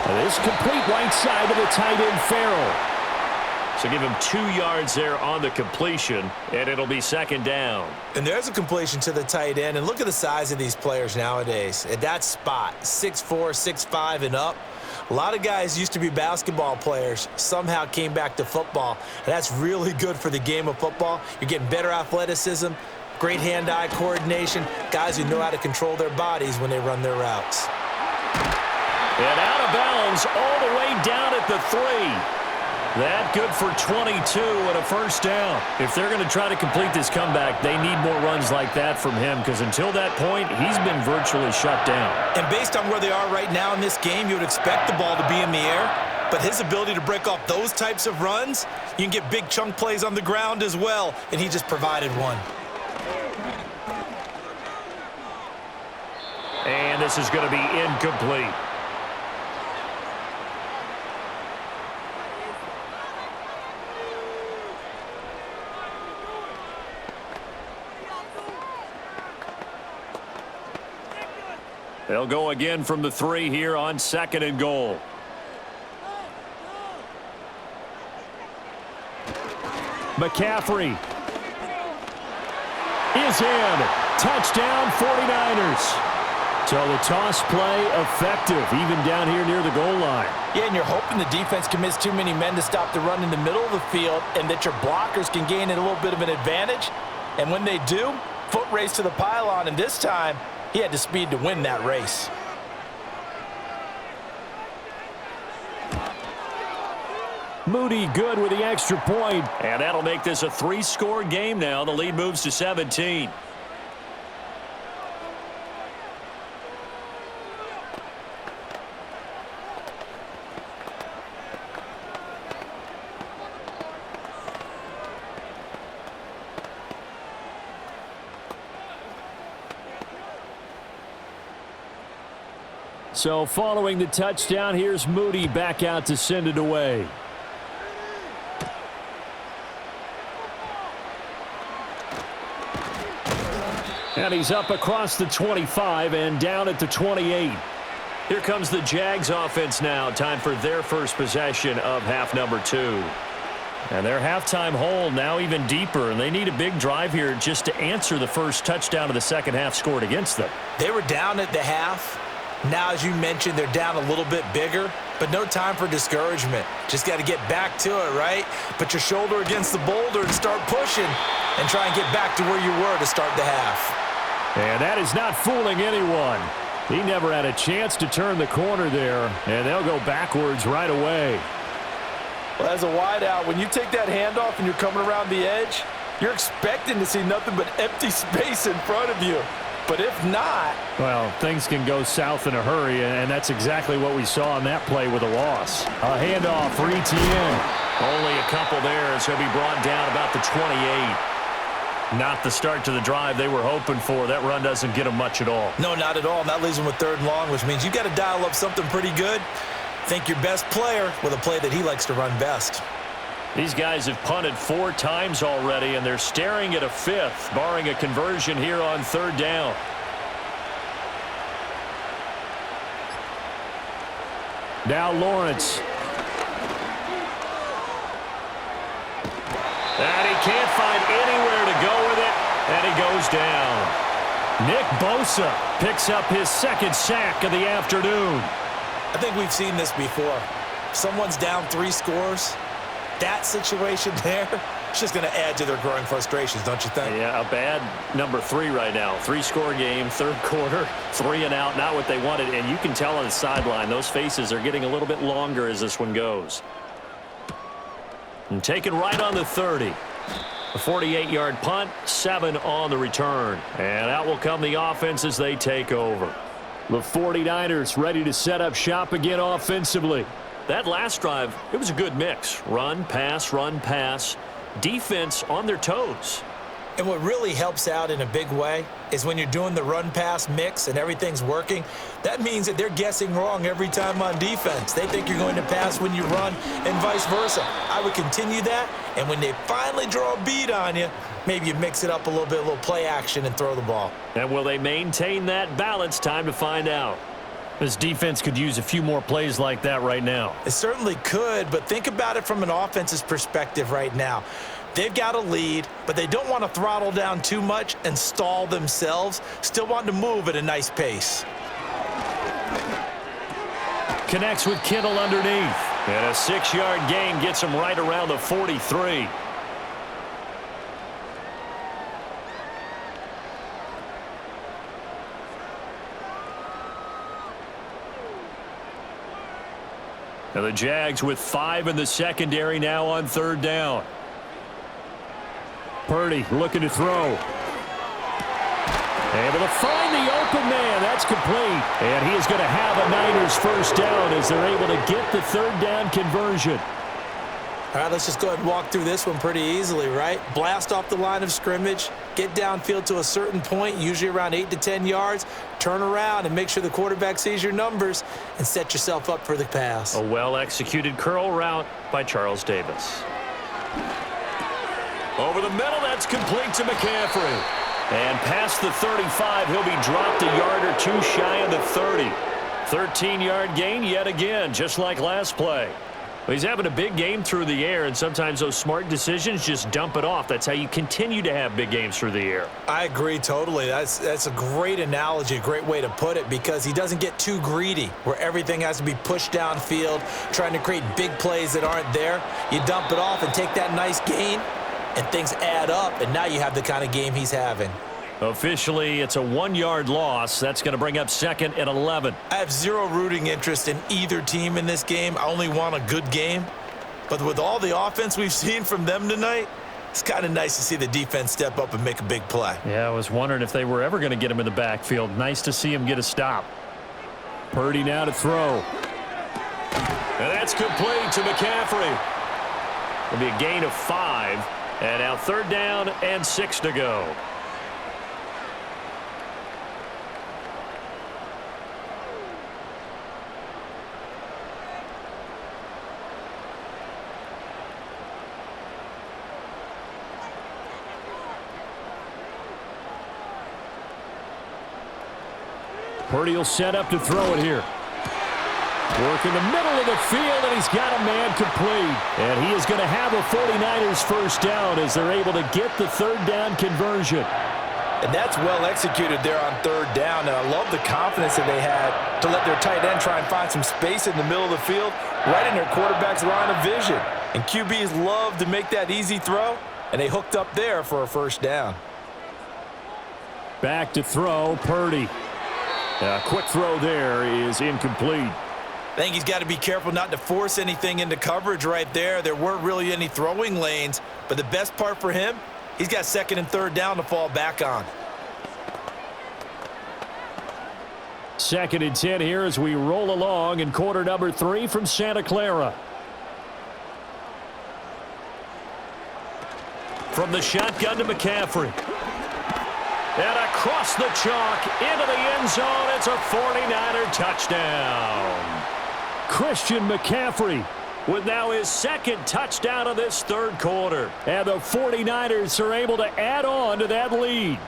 Speaker 1: This complete right side of the tight end Farrell.
Speaker 5: So give him 2 yards there on the completion, and it'll be second down.
Speaker 2: And there's a completion to the tight end. And look at the size of these players nowadays. At that spot, 6'4", 6'5", and up. A lot of guys used to be basketball players, somehow came back to football. And that's really good for the game of football. You're getting better athleticism, great hand-eye coordination, guys who know how to control their bodies when they run their routes.
Speaker 5: And out of bounds all the way down at the 3. That good for 22 and a first down. If they're going to try to complete this comeback, they need more runs like that from him because until that point, he's been virtually shut down.
Speaker 2: And based on where they are right now in this game, you would expect the ball to be in the air. But his ability to break off those types of runs, you can get big chunk plays on the ground as well, and he just provided one.
Speaker 5: And this is going to be incomplete. They'll go again from the 3 here on 2nd and goal.
Speaker 1: McCaffrey is in. Touchdown 49ers. So the toss play effective, even down here near the goal line.
Speaker 4: Yeah, and you're hoping the defense commits too many men to stop the run in the middle of the field and that your blockers can gain a little bit of an advantage. And when they do, foot race to the pylon, and this time he had the speed to win that race.
Speaker 1: Moody good with the extra point.
Speaker 5: And that'll make this a 3-score game now. The lead moves to 17.
Speaker 1: So following the touchdown, here's Moody back out to send it away. And he's up across the 25 and down at the 28.
Speaker 5: Here comes the Jags offense now. Time for their first possession of half number 2.
Speaker 1: And their halftime hole now even deeper, and they need a big drive here just to answer the first touchdown of the second half scored against them.
Speaker 3: They were down at the half. Now, as you mentioned, they're down a little bit bigger, but no time for discouragement. Just got to get back to it, right? Put your shoulder against the boulder and start pushing and try and get back to where you were to start the half.
Speaker 1: And that is not fooling anyone. He never had a chance to turn the corner there, and they'll go backwards right away.
Speaker 4: Well, as a wideout, when you take that handoff and you're coming around the edge, you're expecting to see nothing but empty space in front of you. But if not,
Speaker 1: well, things can go south in a hurry, and that's exactly what we saw on that play with a loss. A handoff for Etienne.
Speaker 5: Only a couple there as he'll be brought down about the 28.
Speaker 1: Not the start to the drive they were hoping for. That run doesn't get them much at all.
Speaker 3: No, not at all. And that leaves them with 3rd and long, which means you got to dial up something pretty good. Think your best player with a play that he likes to run best.
Speaker 5: These guys have punted 4 times already, and they're staring at a 5th, barring a conversion here on 3rd down.
Speaker 1: Now Lawrence.
Speaker 5: And he can't find anywhere to go with it, and he goes down.
Speaker 1: Nick Bosa picks up his 2nd sack of the afternoon.
Speaker 3: I think we've seen this before. Someone's down 3 scores. That situation there, it's just going to add to their growing frustrations, don't you think?
Speaker 5: Yeah, a bad number 3 right now. 3-score game, 3rd quarter, 3 and out, not what they wanted. And you can tell on the sideline, those faces are getting a little bit longer as this one goes. And taken right on the 30. A 48-yard punt, 7 on the return. And out will come the offense as they take over.
Speaker 1: The 49ers ready to set up shop again offensively.
Speaker 5: That last drive, it was a good mix. Run, pass, defense on their toes.
Speaker 3: And what really helps out in a big way is when you're doing the run-pass mix and everything's working, that means that they're guessing wrong every time on defense. They think you're going to pass when you run and vice versa. I would continue that, and when they finally draw a beat on you, maybe you mix it up a little bit, a little play action and throw the ball.
Speaker 5: And will they maintain that balance? Time to find out.
Speaker 1: This defense could use a few more plays like that right now.
Speaker 3: It certainly could, but think about it from an offense's perspective right now. They've got a lead, but they don't want to throttle down too much and stall themselves. Still want to move at a nice pace.
Speaker 1: Connects with Kittle underneath.
Speaker 5: And a 6-yard gain gets him right around the 43.
Speaker 1: Now the Jags with 5 in the secondary now on 3rd down. Purdy looking to throw. Able to find the open man. That's complete. And he is going to have a Niners first down as they're able to get the 3rd down conversion.
Speaker 3: All right, let's just go ahead and walk through this one pretty easily, right? Blast off the line of scrimmage, get downfield to a certain point, usually around 8 to 10 yards, turn around and make sure the quarterback sees your numbers and set yourself up for the pass.
Speaker 5: A well-executed curl route by Charles Davis. Over the middle, that's complete to McCaffrey. And past the 35, he'll be dropped a yard or 2 shy of the 30. 13-yard gain yet again, just like last play. Well, he's having a big game through the air, and sometimes those smart decisions just dump it off. That's how you continue to have big games through the air.
Speaker 3: I agree totally. That's a great analogy, a great way to put it, because he doesn't get too greedy where everything has to be pushed downfield, trying to create big plays that aren't there. You dump it off and take that nice gain, and things add up, and now you have the kind of game he's having.
Speaker 5: Officially, it's a 1-yard loss. That's going to bring up 2nd and 11.
Speaker 2: I have zero rooting interest in either team in this game. I only want a good game. But with all the offense we've seen from them tonight, it's kind of nice to see the defense step up and make a big play.
Speaker 5: Yeah, I was wondering if they were ever going to get him in the backfield. Nice to see him get a stop.
Speaker 1: Purdy now to throw.
Speaker 5: And that's complete to McCaffrey. It'll be a gain of 5. And now 3rd down and 6 to go.
Speaker 1: Purdy will set up to throw it here. Work in the middle of the field, and he's got a man complete. And he is going to have a 49ers first down as they're able to get the 3rd down conversion.
Speaker 4: And that's well executed there on 3rd down. And I love the confidence that they had to let their tight end try and find some space in the middle of the field, right in their quarterback's line of vision. And QBs love to make that easy throw, and they hooked up there for a first down.
Speaker 1: Back to throw, Purdy. A quick throw there is incomplete.
Speaker 2: I think he's got to be careful not to force anything into coverage right there. There weren't really any throwing lanes, but the best part for him, he's got 2nd and 3rd down to fall back on.
Speaker 1: 2nd and 10 here as we roll along in quarter number 3 from Santa Clara.
Speaker 5: From the shotgun to McCaffrey. And across the chalk into the end zone. It's a 49er touchdown.
Speaker 1: Christian McCaffrey
Speaker 5: with now his 2nd touchdown of this 3rd quarter.
Speaker 1: And the 49ers are able to add on to that lead.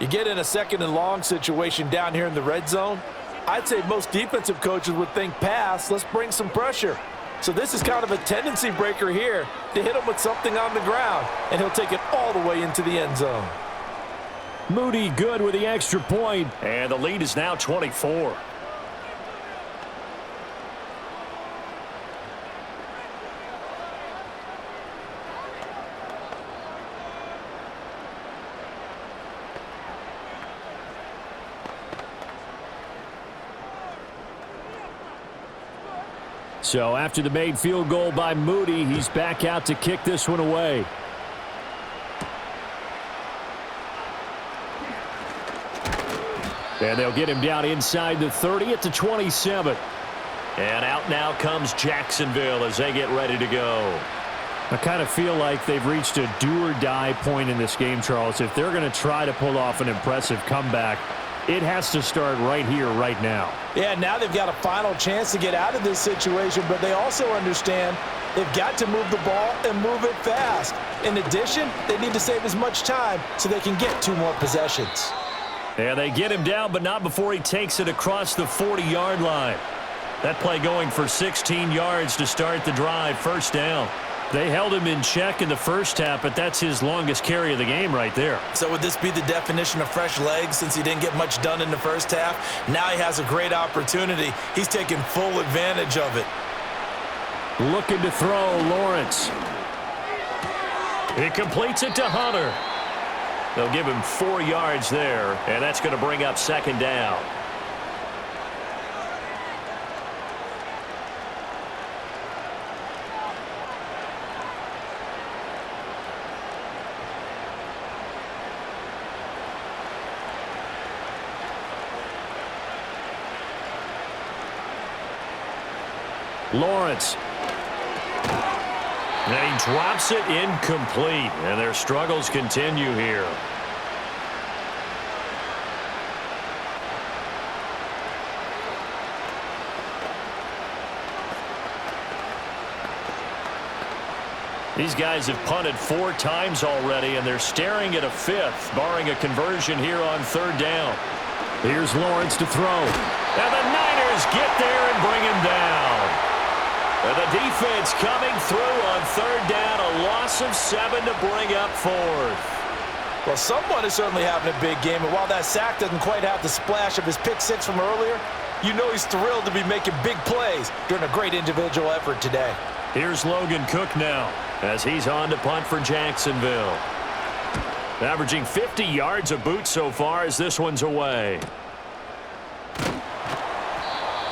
Speaker 4: You get in a 2nd and long situation down here in the red zone, I'd say most defensive coaches would think pass, let's bring some pressure. So this is kind of a tendency breaker here to hit him with something on the ground, and he'll take it all the way into the end zone.
Speaker 1: Moody good with the extra point.
Speaker 5: And the lead is now 24.
Speaker 1: So after the made field goal by Moody, he's back out to kick this one away. And they'll get him down inside the 30 at the 27.
Speaker 5: And out now comes Jacksonville as they get ready to go.
Speaker 1: I kind of feel like they've reached a do-or-die point in this game, Charles. If they're going to try to pull off an impressive comeback, it has to start right here, right now.
Speaker 4: Yeah, now they've got a final chance to get out of this situation, but they also understand they've got to move the ball and move it fast. In addition, they need to save as much time so they can get 2 more possessions.
Speaker 5: And they get him down, but not before he takes it across the 40-yard line. That play going for 16 yards to start the drive, first down. They held him in check in the first half, but that's his longest carry of the game right there.
Speaker 2: So would this be the definition of fresh legs since he didn't get much done in the first half? Now he has a great opportunity. He's taking full advantage of it.
Speaker 1: Looking to throw, Lawrence.
Speaker 5: He completes it to Hunter. They'll give him 4 yards there, and that's going to bring up 2nd down.
Speaker 1: Lawrence.
Speaker 5: And he drops it incomplete, and their struggles continue here. These guys have punted 4 times already, and they're staring at a 5th, barring a conversion here on 3rd down.
Speaker 1: Here's Lawrence to throw.
Speaker 5: And the Niners get there and bring him down. And the defense coming through on 3rd down, a loss of 7 to bring up 4th.
Speaker 4: Well, someone is certainly having a big game, and while that sack doesn't quite have the splash of his pick 6 from earlier, you know he's thrilled to be making big plays during a great individual effort today.
Speaker 5: Here's Logan Cook now as he's on to punt for Jacksonville. Averaging 50 yards a boot so far as this one's away.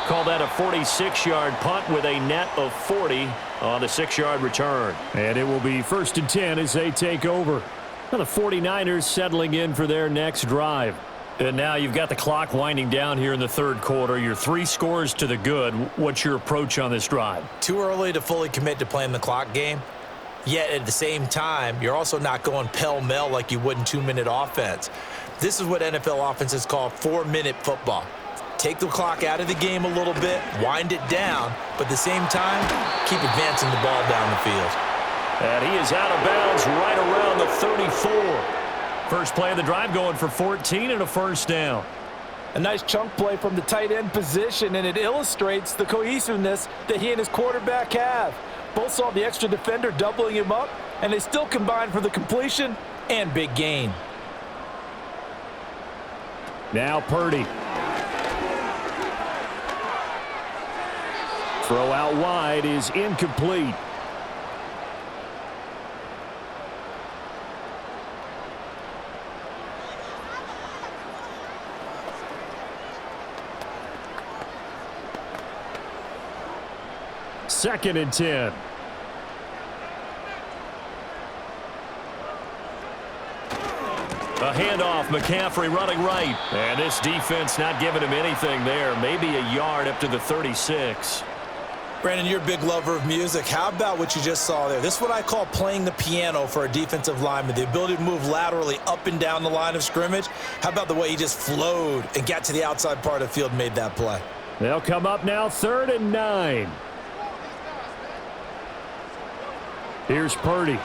Speaker 5: Call that a 46-yard punt with a net of 40 on the 6-yard return.
Speaker 1: And it will be 1st and 10 as they take over. Now the 49ers settling in for their next drive.
Speaker 5: And now you've got the clock winding down here in the third quarter. You're 3 scores to the good. What's your approach on this drive?
Speaker 3: Too early to fully commit to playing the clock game. Yet at the same time, you're also not going pell-mell like you would in 2-minute offense. This is what NFL offenses call 4-minute football. Take the clock out of the game a little bit, wind it down, but at the same time, keep advancing the ball down the field.
Speaker 5: And he is out of bounds right around the 34. First play of the drive going for 14 and a first down.
Speaker 4: A nice chunk play from the tight end position, and it illustrates the cohesiveness that he and his quarterback have. Both saw the extra defender doubling him up, and they still combined for the completion and big gain.
Speaker 1: Now Purdy. Throw out wide is incomplete. Second and 10.
Speaker 5: A handoff, McCaffrey running right. And this defense not giving him anything there. Maybe a yard up to the 36.
Speaker 3: Brandon, you're a big lover of music. How about what you just saw there? This is what I call playing the piano for a defensive lineman. The ability to move laterally up and down the line of scrimmage. How about the way he just flowed and got to the outside part of the field and made that play?
Speaker 1: They'll come up now 3rd and 9. Here's Purdy.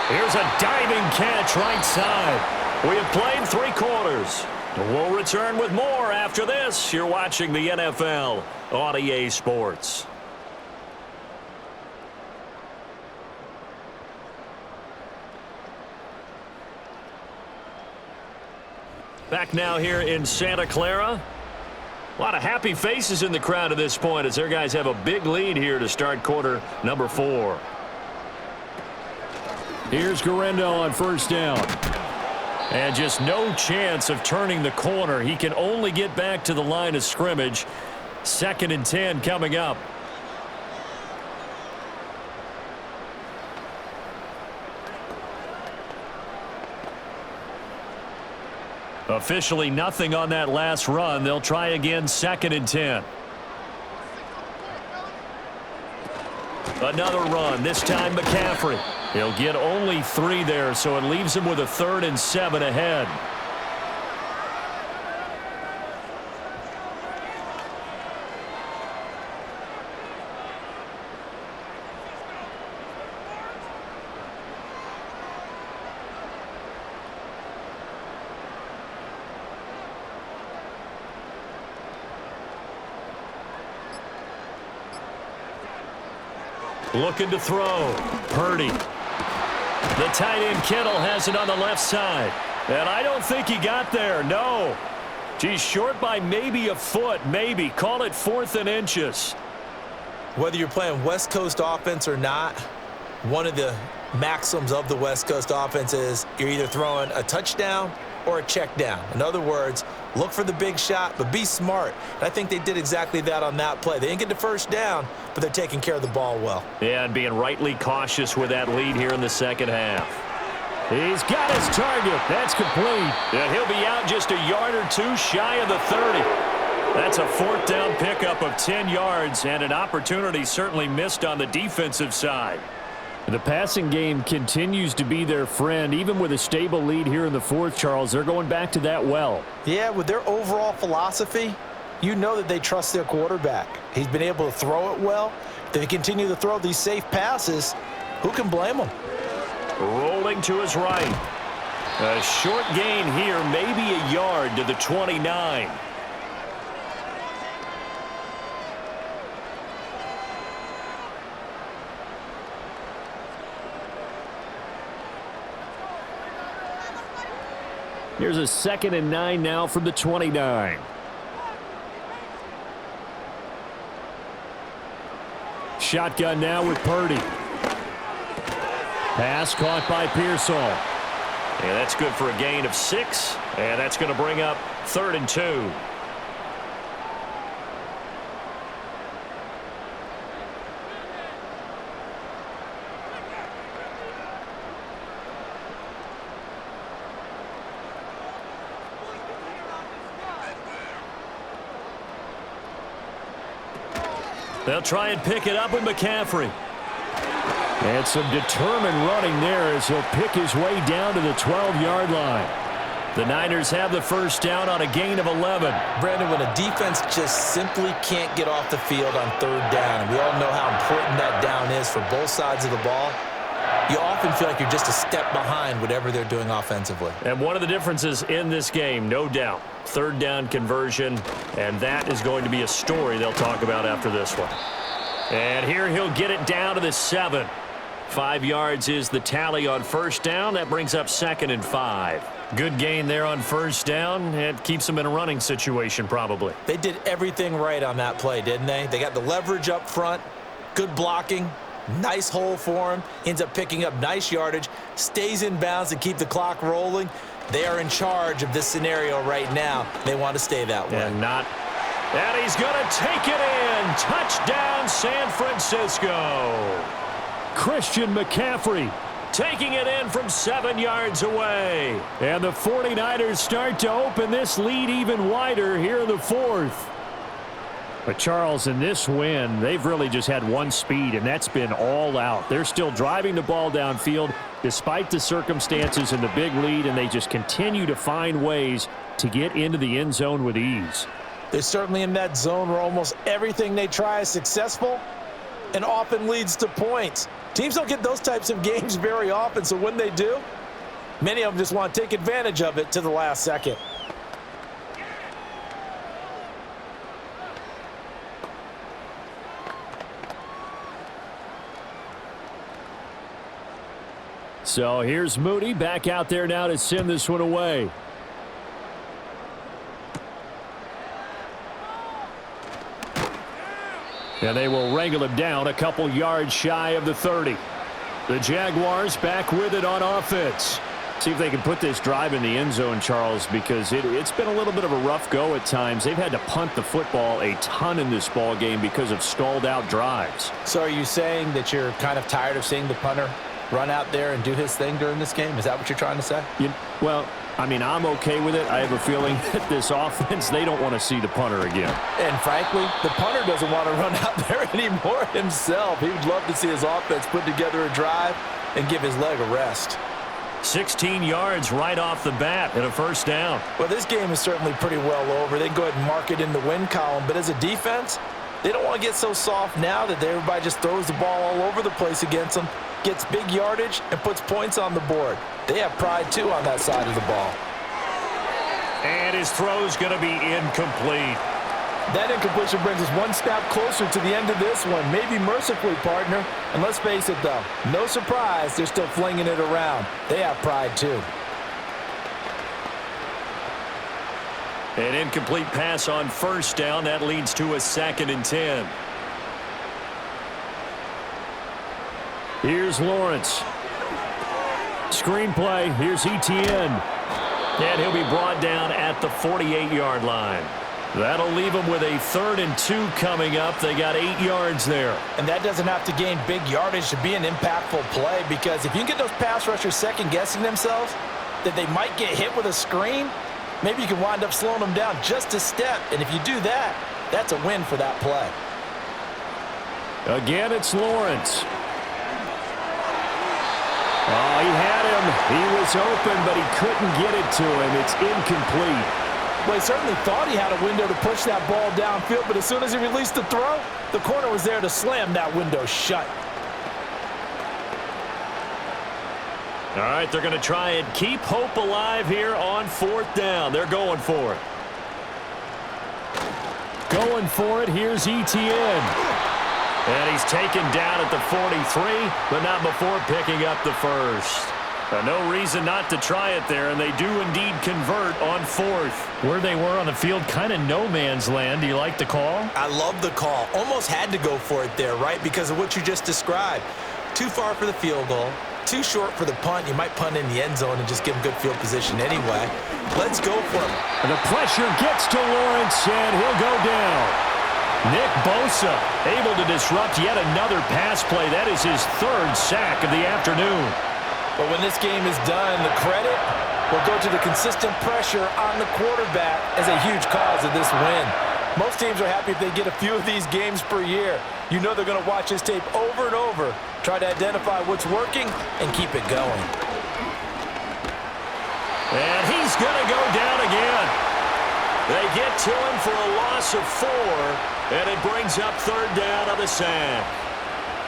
Speaker 5: Here's a diving catch right side. We have played 3 quarters. We'll return with more after this. You're watching the NFL on EA Sports. Back now here in Santa Clara. A lot of happy faces in the crowd at this point as their guys have a big lead here to start quarter number 4.
Speaker 1: Here's Guerrero on first down.
Speaker 5: And just no chance of turning the corner. He can only get back to the line of scrimmage. 2nd and 10 coming up. Officially nothing on that last run. They'll try again 2nd and 10. Another run, this time McCaffrey. He'll get only 3 there, so it leaves him with a 3rd and 7 ahead. Looking to throw. Purdy. The tight end Kittle has it on the left side. And I don't think he got there. No. He's short by maybe a foot. Maybe. Call it 4th and inches.
Speaker 3: Whether you're playing West Coast offense or not, one of the maxims of the West Coast offense is you're either throwing a touchdown or a check down. In other words, look for the big shot, but be smart. And I think they did exactly that on that play. They didn't get the first down, but they're taking care of the ball well.
Speaker 5: Yeah, and being rightly cautious with that lead here in the second half.
Speaker 1: He's got his target. That's complete.
Speaker 5: And he'll be out just a yard or 2 shy of the 30. That's a 4th down pickup of 10 yards and an opportunity certainly missed on the defensive side.
Speaker 1: The passing game continues to be their friend. Even with a stable lead here in the 4th, Charles, they're going back to that well.
Speaker 4: Yeah, with their overall philosophy, you know that they trust their quarterback. He's been able to throw it well. If they continue to throw these safe passes, who can blame them?
Speaker 5: Rolling to his right. A short gain here, maybe a yard to the 29.
Speaker 1: Here's a 2nd and 9 now from the 29. Shotgun now with Purdy. Pass caught by Pearsall.
Speaker 5: And that's good for a gain of 6. And that's going to bring up 3rd and 2. They'll try and pick it up with McCaffrey.
Speaker 1: And some determined running there as he'll pick his way down to the 12-yard line.
Speaker 5: The Niners have the first down on a gain of 11.
Speaker 3: Brandon, when a defense just simply can't get off the field on 3rd down, and we all know how important that down is for both sides of the ball, you often feel like you're just a step behind whatever they're doing offensively.
Speaker 5: And one of the differences in this game, no doubt, 3rd down conversion, and that is going to be a story they'll talk about after this one. And here he'll get it down to the 7. 5 yards is the tally on first down. That brings up 2nd and 5. Good gain there on first down. It keeps them in a running situation probably.
Speaker 3: They did everything right on that play, didn't they? They got the leverage up front, good blocking, nice hole for him, ends up picking up nice yardage, stays in bounds to keep the clock rolling. They are in charge of this scenario right now. They want to stay that way.
Speaker 5: And he's going to take it in. Touchdown, San Francisco.
Speaker 1: Christian McCaffrey
Speaker 5: taking it in from 7 yards away.
Speaker 1: And the 49ers start to open this lead even wider here in the 4th. But Charles, in this win, they've really just had one speed, and that's been all out. They're still driving the ball downfield despite the circumstances and the big lead, and they just continue to find ways to get into the end zone with ease.
Speaker 4: They're certainly in that zone where almost everything they try is successful and often leads to points. Teams don't get those types of games very often, so when they do, many of them just want to take advantage of it to the last second.
Speaker 1: So here's Moody back out there now to send this one away. And they will wrangle him down a couple yards shy of the 30. The Jaguars back with it on offense. See if they can put this drive in the end zone, Charles, because it's been a little bit of a rough go at times. They've had to punt the football a ton in this ball game because of stalled out drives.
Speaker 4: So are you saying that you're kind of tired of seeing the punter run out there and do his thing during this game? Is that what you're trying to say?
Speaker 1: Well, I mean, I'm okay with it. I have a feeling that this offense, they don't want to see the punter again.
Speaker 4: And frankly, the punter doesn't want to run out there anymore himself. He would love to see his offense put together a drive and give his leg a rest.
Speaker 5: 16 yards right off the bat and a first down.
Speaker 4: Well, this game is certainly pretty well over. They can go ahead and mark it in the win column. But as a defense, they don't want to get so soft now that everybody just throws the ball all over the place against them, gets big yardage, and puts points on the board. They have pride, too, on that side of the ball.
Speaker 5: And his throw's going to be incomplete.
Speaker 4: That incompletion brings us one step closer to the end of this one. Maybe mercifully, partner. And let's face it, though, no surprise, they're still flinging it around. They have pride, too.
Speaker 5: An incomplete pass on first down. That leads to a 2nd and 10.
Speaker 1: Here's Lawrence. Screenplay. Here's Etienne.
Speaker 5: And he'll be brought down at the 48-yard line. That'll leave them with a 3rd and 2 coming up. They got 8 yards there.
Speaker 4: And that doesn't have to gain big yardage to be an impactful play, because if you can get those pass rushers second-guessing themselves that they might get hit with a screen, maybe you can wind up slowing them down just a step. And if you do that, that's a win for that play.
Speaker 1: Again, it's Lawrence. Oh, he had him. He was open, but he couldn't get it to him. It's incomplete.
Speaker 4: Well, he certainly thought he had a window to push that ball downfield, but as soon as he released the throw, the corner was there to slam that window shut.
Speaker 5: All right, they're going to try and keep hope alive here on 4th down. They're going for it.
Speaker 1: Going for it. Here's Etienne.
Speaker 5: And he's taken down at the 43, but not before picking up the first. No reason not to try it there, and they do indeed convert on 4th.
Speaker 1: Where they were on the field, kind of no man's land. Do you like the call?
Speaker 3: I love the call. Almost had to go for it there, right, because of what you just described. Too far for the field goal, too short for the punt. You might punt in the end zone and just give him good field position anyway. Let's go for him.
Speaker 1: And the pressure gets to Lawrence, and he'll go down. Nick Bosa able to disrupt yet another pass play. That is his third sack of the afternoon.
Speaker 4: But when this game is done, the credit will go to the consistent pressure on the quarterback as a huge cause of this win. Most teams are happy if they get a few of these games per year. You know they're going to watch his tape over and over, try to identify what's working, and keep it going.
Speaker 1: And he's going to go down again. They get to him for a loss of 4, and it brings up third down on the sack.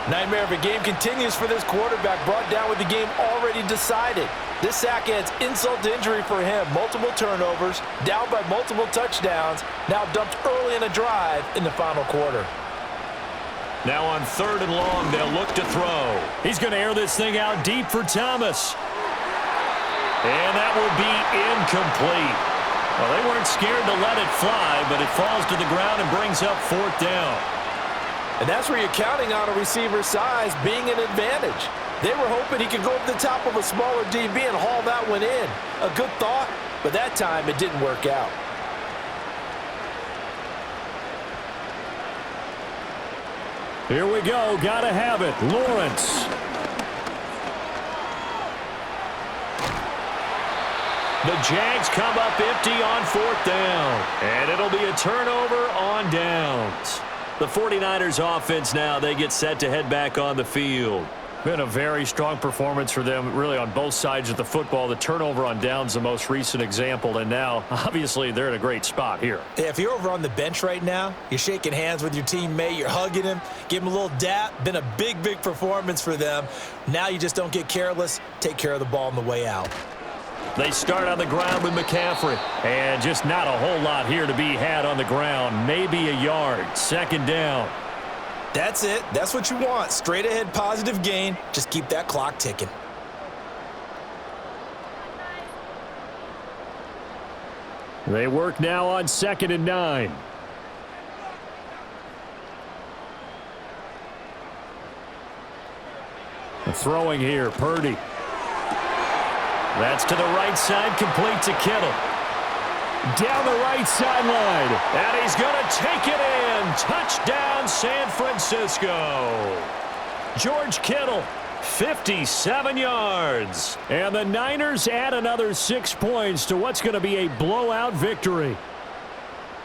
Speaker 4: Nightmare of a game continues for this quarterback, brought down with the game already decided. This sack adds insult to injury for him. Multiple turnovers, down by multiple touchdowns, now dumped early in a drive in the final quarter.
Speaker 1: Now on 3rd and long, they'll look to throw. He's going to air this thing out deep for Thomas. And that will be incomplete. Well, they weren't scared to let it fly, but it falls to the ground and brings up 4th down.
Speaker 4: And that's where you're counting on a receiver's size being an advantage. They were hoping he could go up the top of a smaller DB and haul that one in. A good thought, but that time it didn't work out.
Speaker 1: Here we go. Got to have it. Lawrence. The Jags come up empty on 4th down. And it'll be a turnover on downs. The 49ers offense now, they get set to head back on the field. Been a very strong performance for them, really, on both sides of the football. The turnover on downs, the most recent example, and now, obviously, they're in a great spot here.
Speaker 3: Yeah, if you're over on the bench right now, you're shaking hands with your teammate, you're hugging him, give him a little dap. Been a big, big performance for them. Now you just don't get careless. Take care of the ball on the way out.
Speaker 1: They start on the ground with McCaffrey, and just not a whole lot here to be had on the ground. Maybe a yard. 2nd down.
Speaker 3: That's it. That's what you want. Straight ahead positive gain. Just keep that clock ticking.
Speaker 1: They work now on 2nd and 9. Throwing here, Purdy. That's to the right side, complete to Kittle. Down the right sideline, and he's going to take it in. Touchdown, San Francisco. George Kittle, 57 yards. And the Niners add another 6 points to what's going to be a blowout victory.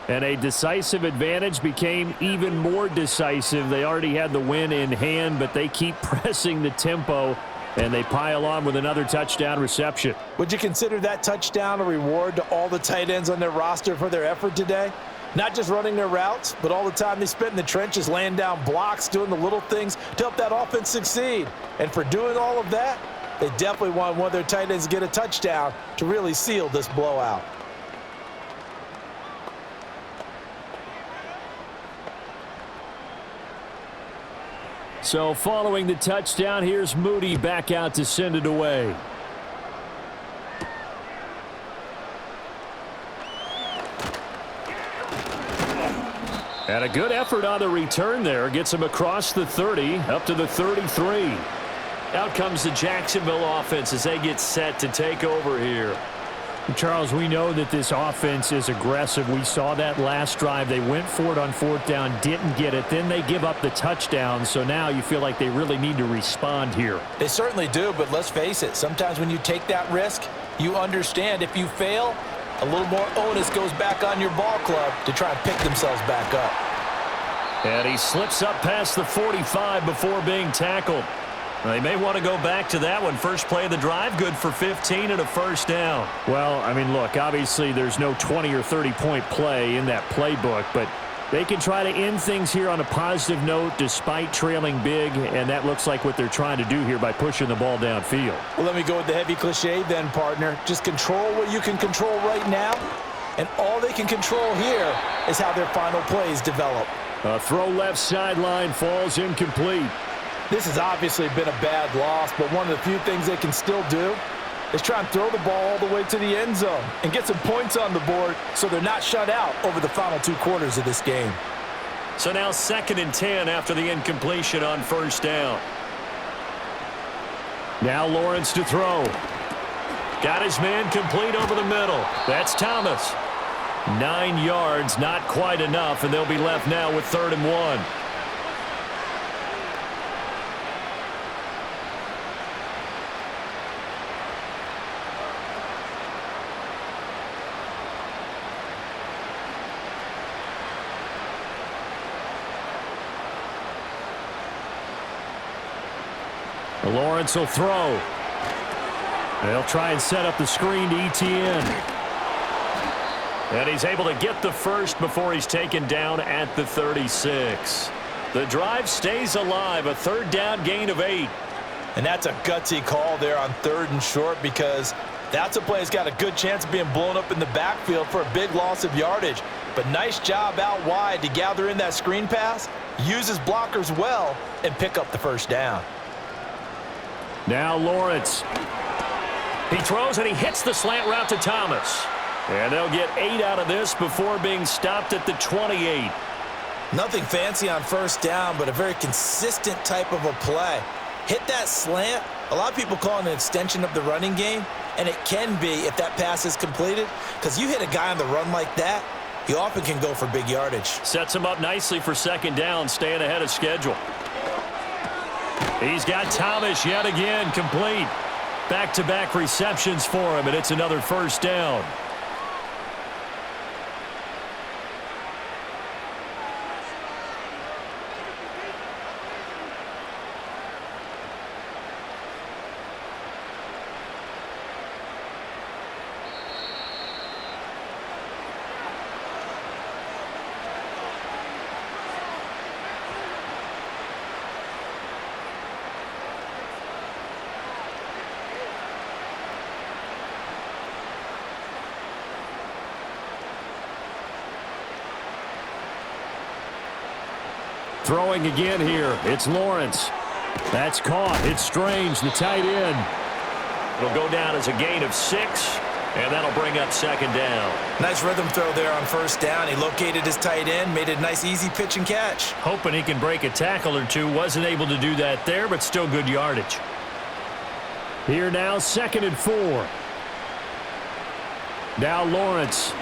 Speaker 1: And a decisive advantage became even more decisive. They already had the win in hand, but they keep pressing the tempo, and they pile on with another touchdown reception.
Speaker 4: Would you consider that touchdown a reward to all the tight ends on their roster for their effort today? Not just running their routes, but all the time they spent in the trenches, laying down blocks, doing the little things to help that offense succeed. And for doing all of that, they definitely want one of their tight ends to get a touchdown to really seal this blowout.
Speaker 1: So following the touchdown, here's Moody back out to send it away. And a good effort on the return there. Gets him across the 30, up to the 33. Out comes the Jacksonville offense as they get set to take over here. Charles, we know that this offense is aggressive. We saw that last drive. They went for it on 4th down, didn't get it. Then they give up the touchdown. So now you feel like they really need to respond here.
Speaker 4: They certainly do, but let's face it. Sometimes when you take that risk, you understand if you fail, a little more onus goes back on your ball club to try and pick themselves back up.
Speaker 1: And he slips up past the 45 before being tackled. They may want to go back to that one. First play of the drive, good for 15 and a 1st down. Well, I mean, look, obviously there's no 20 or 30-point play in that playbook, but they can try to end things here on a positive note despite trailing big, and that looks like what they're trying to do here by pushing the ball downfield.
Speaker 4: Well, let me go with the heavy cliche then, partner. Just control what you can control right now, and all they can control here is how their final plays develop.
Speaker 1: A throw left sideline falls incomplete.
Speaker 4: This has obviously been a bad loss, but one of the few things they can still do is try and throw the ball all the way to the end zone and get some points on the board so they're not shut out over the final 2 quarters of this game.
Speaker 1: So now 2nd and 10 after the incompletion on 1st down. Now Lawrence to throw. Got his man complete over the middle. That's Thomas. 9 yards, not quite enough, and they'll be left now with 3rd and 1. Lawrence will throw. They'll try and set up the screen to Etienne. And he's able to get the first before he's taken down at the 36. The drive stays alive, a 3rd down gain of 8.
Speaker 4: And that's a gutsy call there on 3rd and short, because that's a play that's got a good chance of being blown up in the backfield for a big loss of yardage. But nice job out wide to gather in that screen pass, use his blockers well, and pick up the 1st down.
Speaker 1: Now Lawrence. He throws and he hits the slant route to Thomas. And they'll get 8 out of this before being stopped at the 28.
Speaker 2: Nothing fancy on 1st down, but a very consistent type of a play. Hit that slant. A lot of people call it an extension of the running game, and it can be if that pass is completed, because you hit a guy on the run like that, he often can go for big yardage.
Speaker 1: Sets him up nicely for 2nd down, staying ahead of schedule. He's got Thomas yet again complete. Back-to-back receptions for him, and it's another 1st down. Throwing again here. It's Lawrence. That's caught. It's Strange, the tight end. It'll go down as a gain of 6, and that'll bring up 2nd down.
Speaker 2: Nice rhythm throw there on 1st down. He located his tight end, made it a nice easy pitch and catch.
Speaker 1: Hoping he can break a tackle or two. Wasn't able to do that there, but still good yardage. Here now, 2nd and 4. Now Lawrence.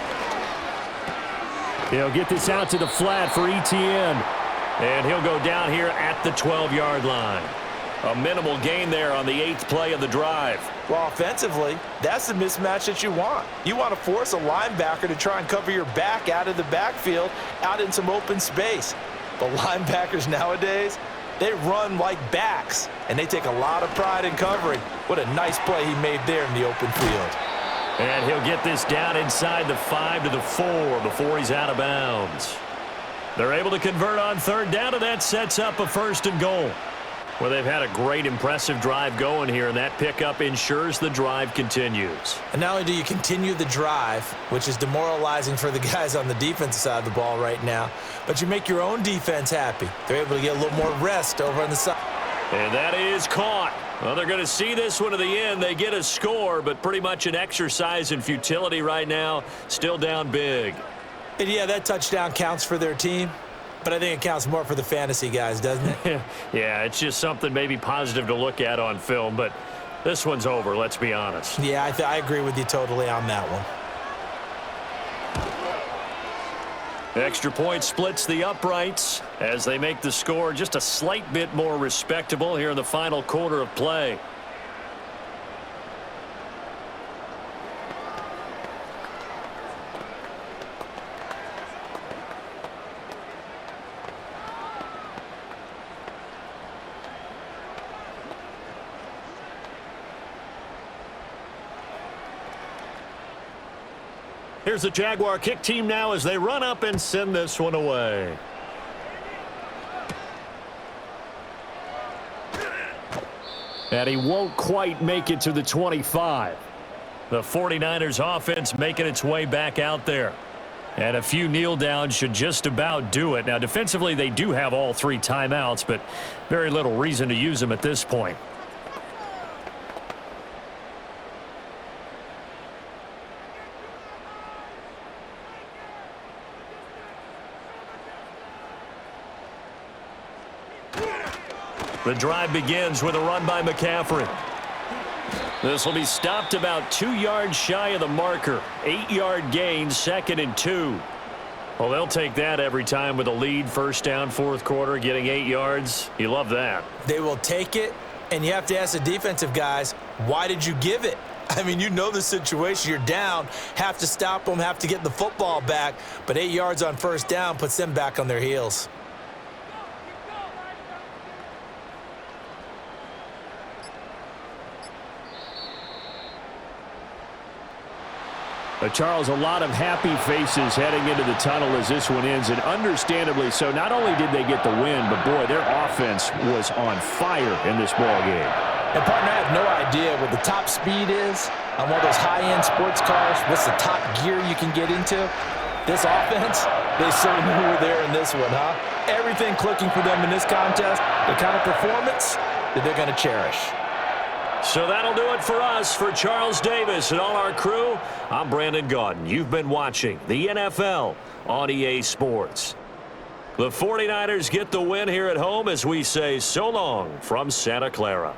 Speaker 1: He'll get this out to the flat for Etienne. And he'll go down here at the 12-yard line. A minimal gain there on the 8th play of the drive.
Speaker 4: Well, offensively, that's the mismatch that you want. You want to force a linebacker to try and cover your back out of the backfield, out in some open space. But linebackers nowadays, they run like backs, and they take a lot of pride in covering. What a nice play he made there in the open field.
Speaker 1: And he'll get this down inside the 5 to the 4 before he's out of bounds. They're able to convert on 3rd down, and that sets up a 1st and goal. Well, they've had a great, impressive drive going here, and that pickup ensures the drive continues.
Speaker 2: And not only do you continue the drive, which is demoralizing for the guys on the defensive side of the ball right now, but you make your own defense happy. They're able to get a little more rest over on the side.
Speaker 1: And that is caught. Well, they're going to see this one to the end. They get a score, but pretty much an exercise in futility right now. Still down big.
Speaker 2: And yeah, that touchdown counts for their team, but I think it counts more for the fantasy guys, doesn't it?
Speaker 1: Yeah, it's just something maybe positive to look at on film, but this one's over, let's be honest.
Speaker 2: Yeah, I agree with you totally on that one.
Speaker 1: Extra point splits the uprights as they make the score just a slight bit more respectable here in the final quarter of play. Here's the Jaguar kick team now as they run up and send this one away. And he won't quite make it to the 25. The 49ers offense making its way back out there. And a few kneel downs should just about do it. Now, defensively, they do have all 3 timeouts, but very little reason to use them at this point. The drive begins with a run by McCaffrey.
Speaker 5: This will be stopped about 2 yards shy of the marker. 8-yard gain, 2nd and 2. Well, they'll take that every time with a lead, first down, fourth quarter, getting 8 yards. You love that.
Speaker 2: They will take it, and you have to ask the defensive guys, why did you give it? I mean, you know the situation. You're down, have to stop them, have to get the football back, but 8 yards on first down puts them back on their heels.
Speaker 1: Charles, a lot of happy faces heading into the tunnel as this one ends, and understandably so. Not only did they get the win, but, boy, their offense was on fire in this ball game.
Speaker 4: And, partner, I have no idea what the top speed is on one of those high-end sports cars. What's the top gear you can get into? This offense, they certainly were there in this one, huh? Everything clicking for them in this contest, the kind of performance that they're going to cherish.
Speaker 5: So that'll do it for us. For Charles Davis and all our crew, I'm Brandon Gaudin. You've been watching the NFL on EA Sports. The 49ers get the win here at home as we say so long from Santa Clara.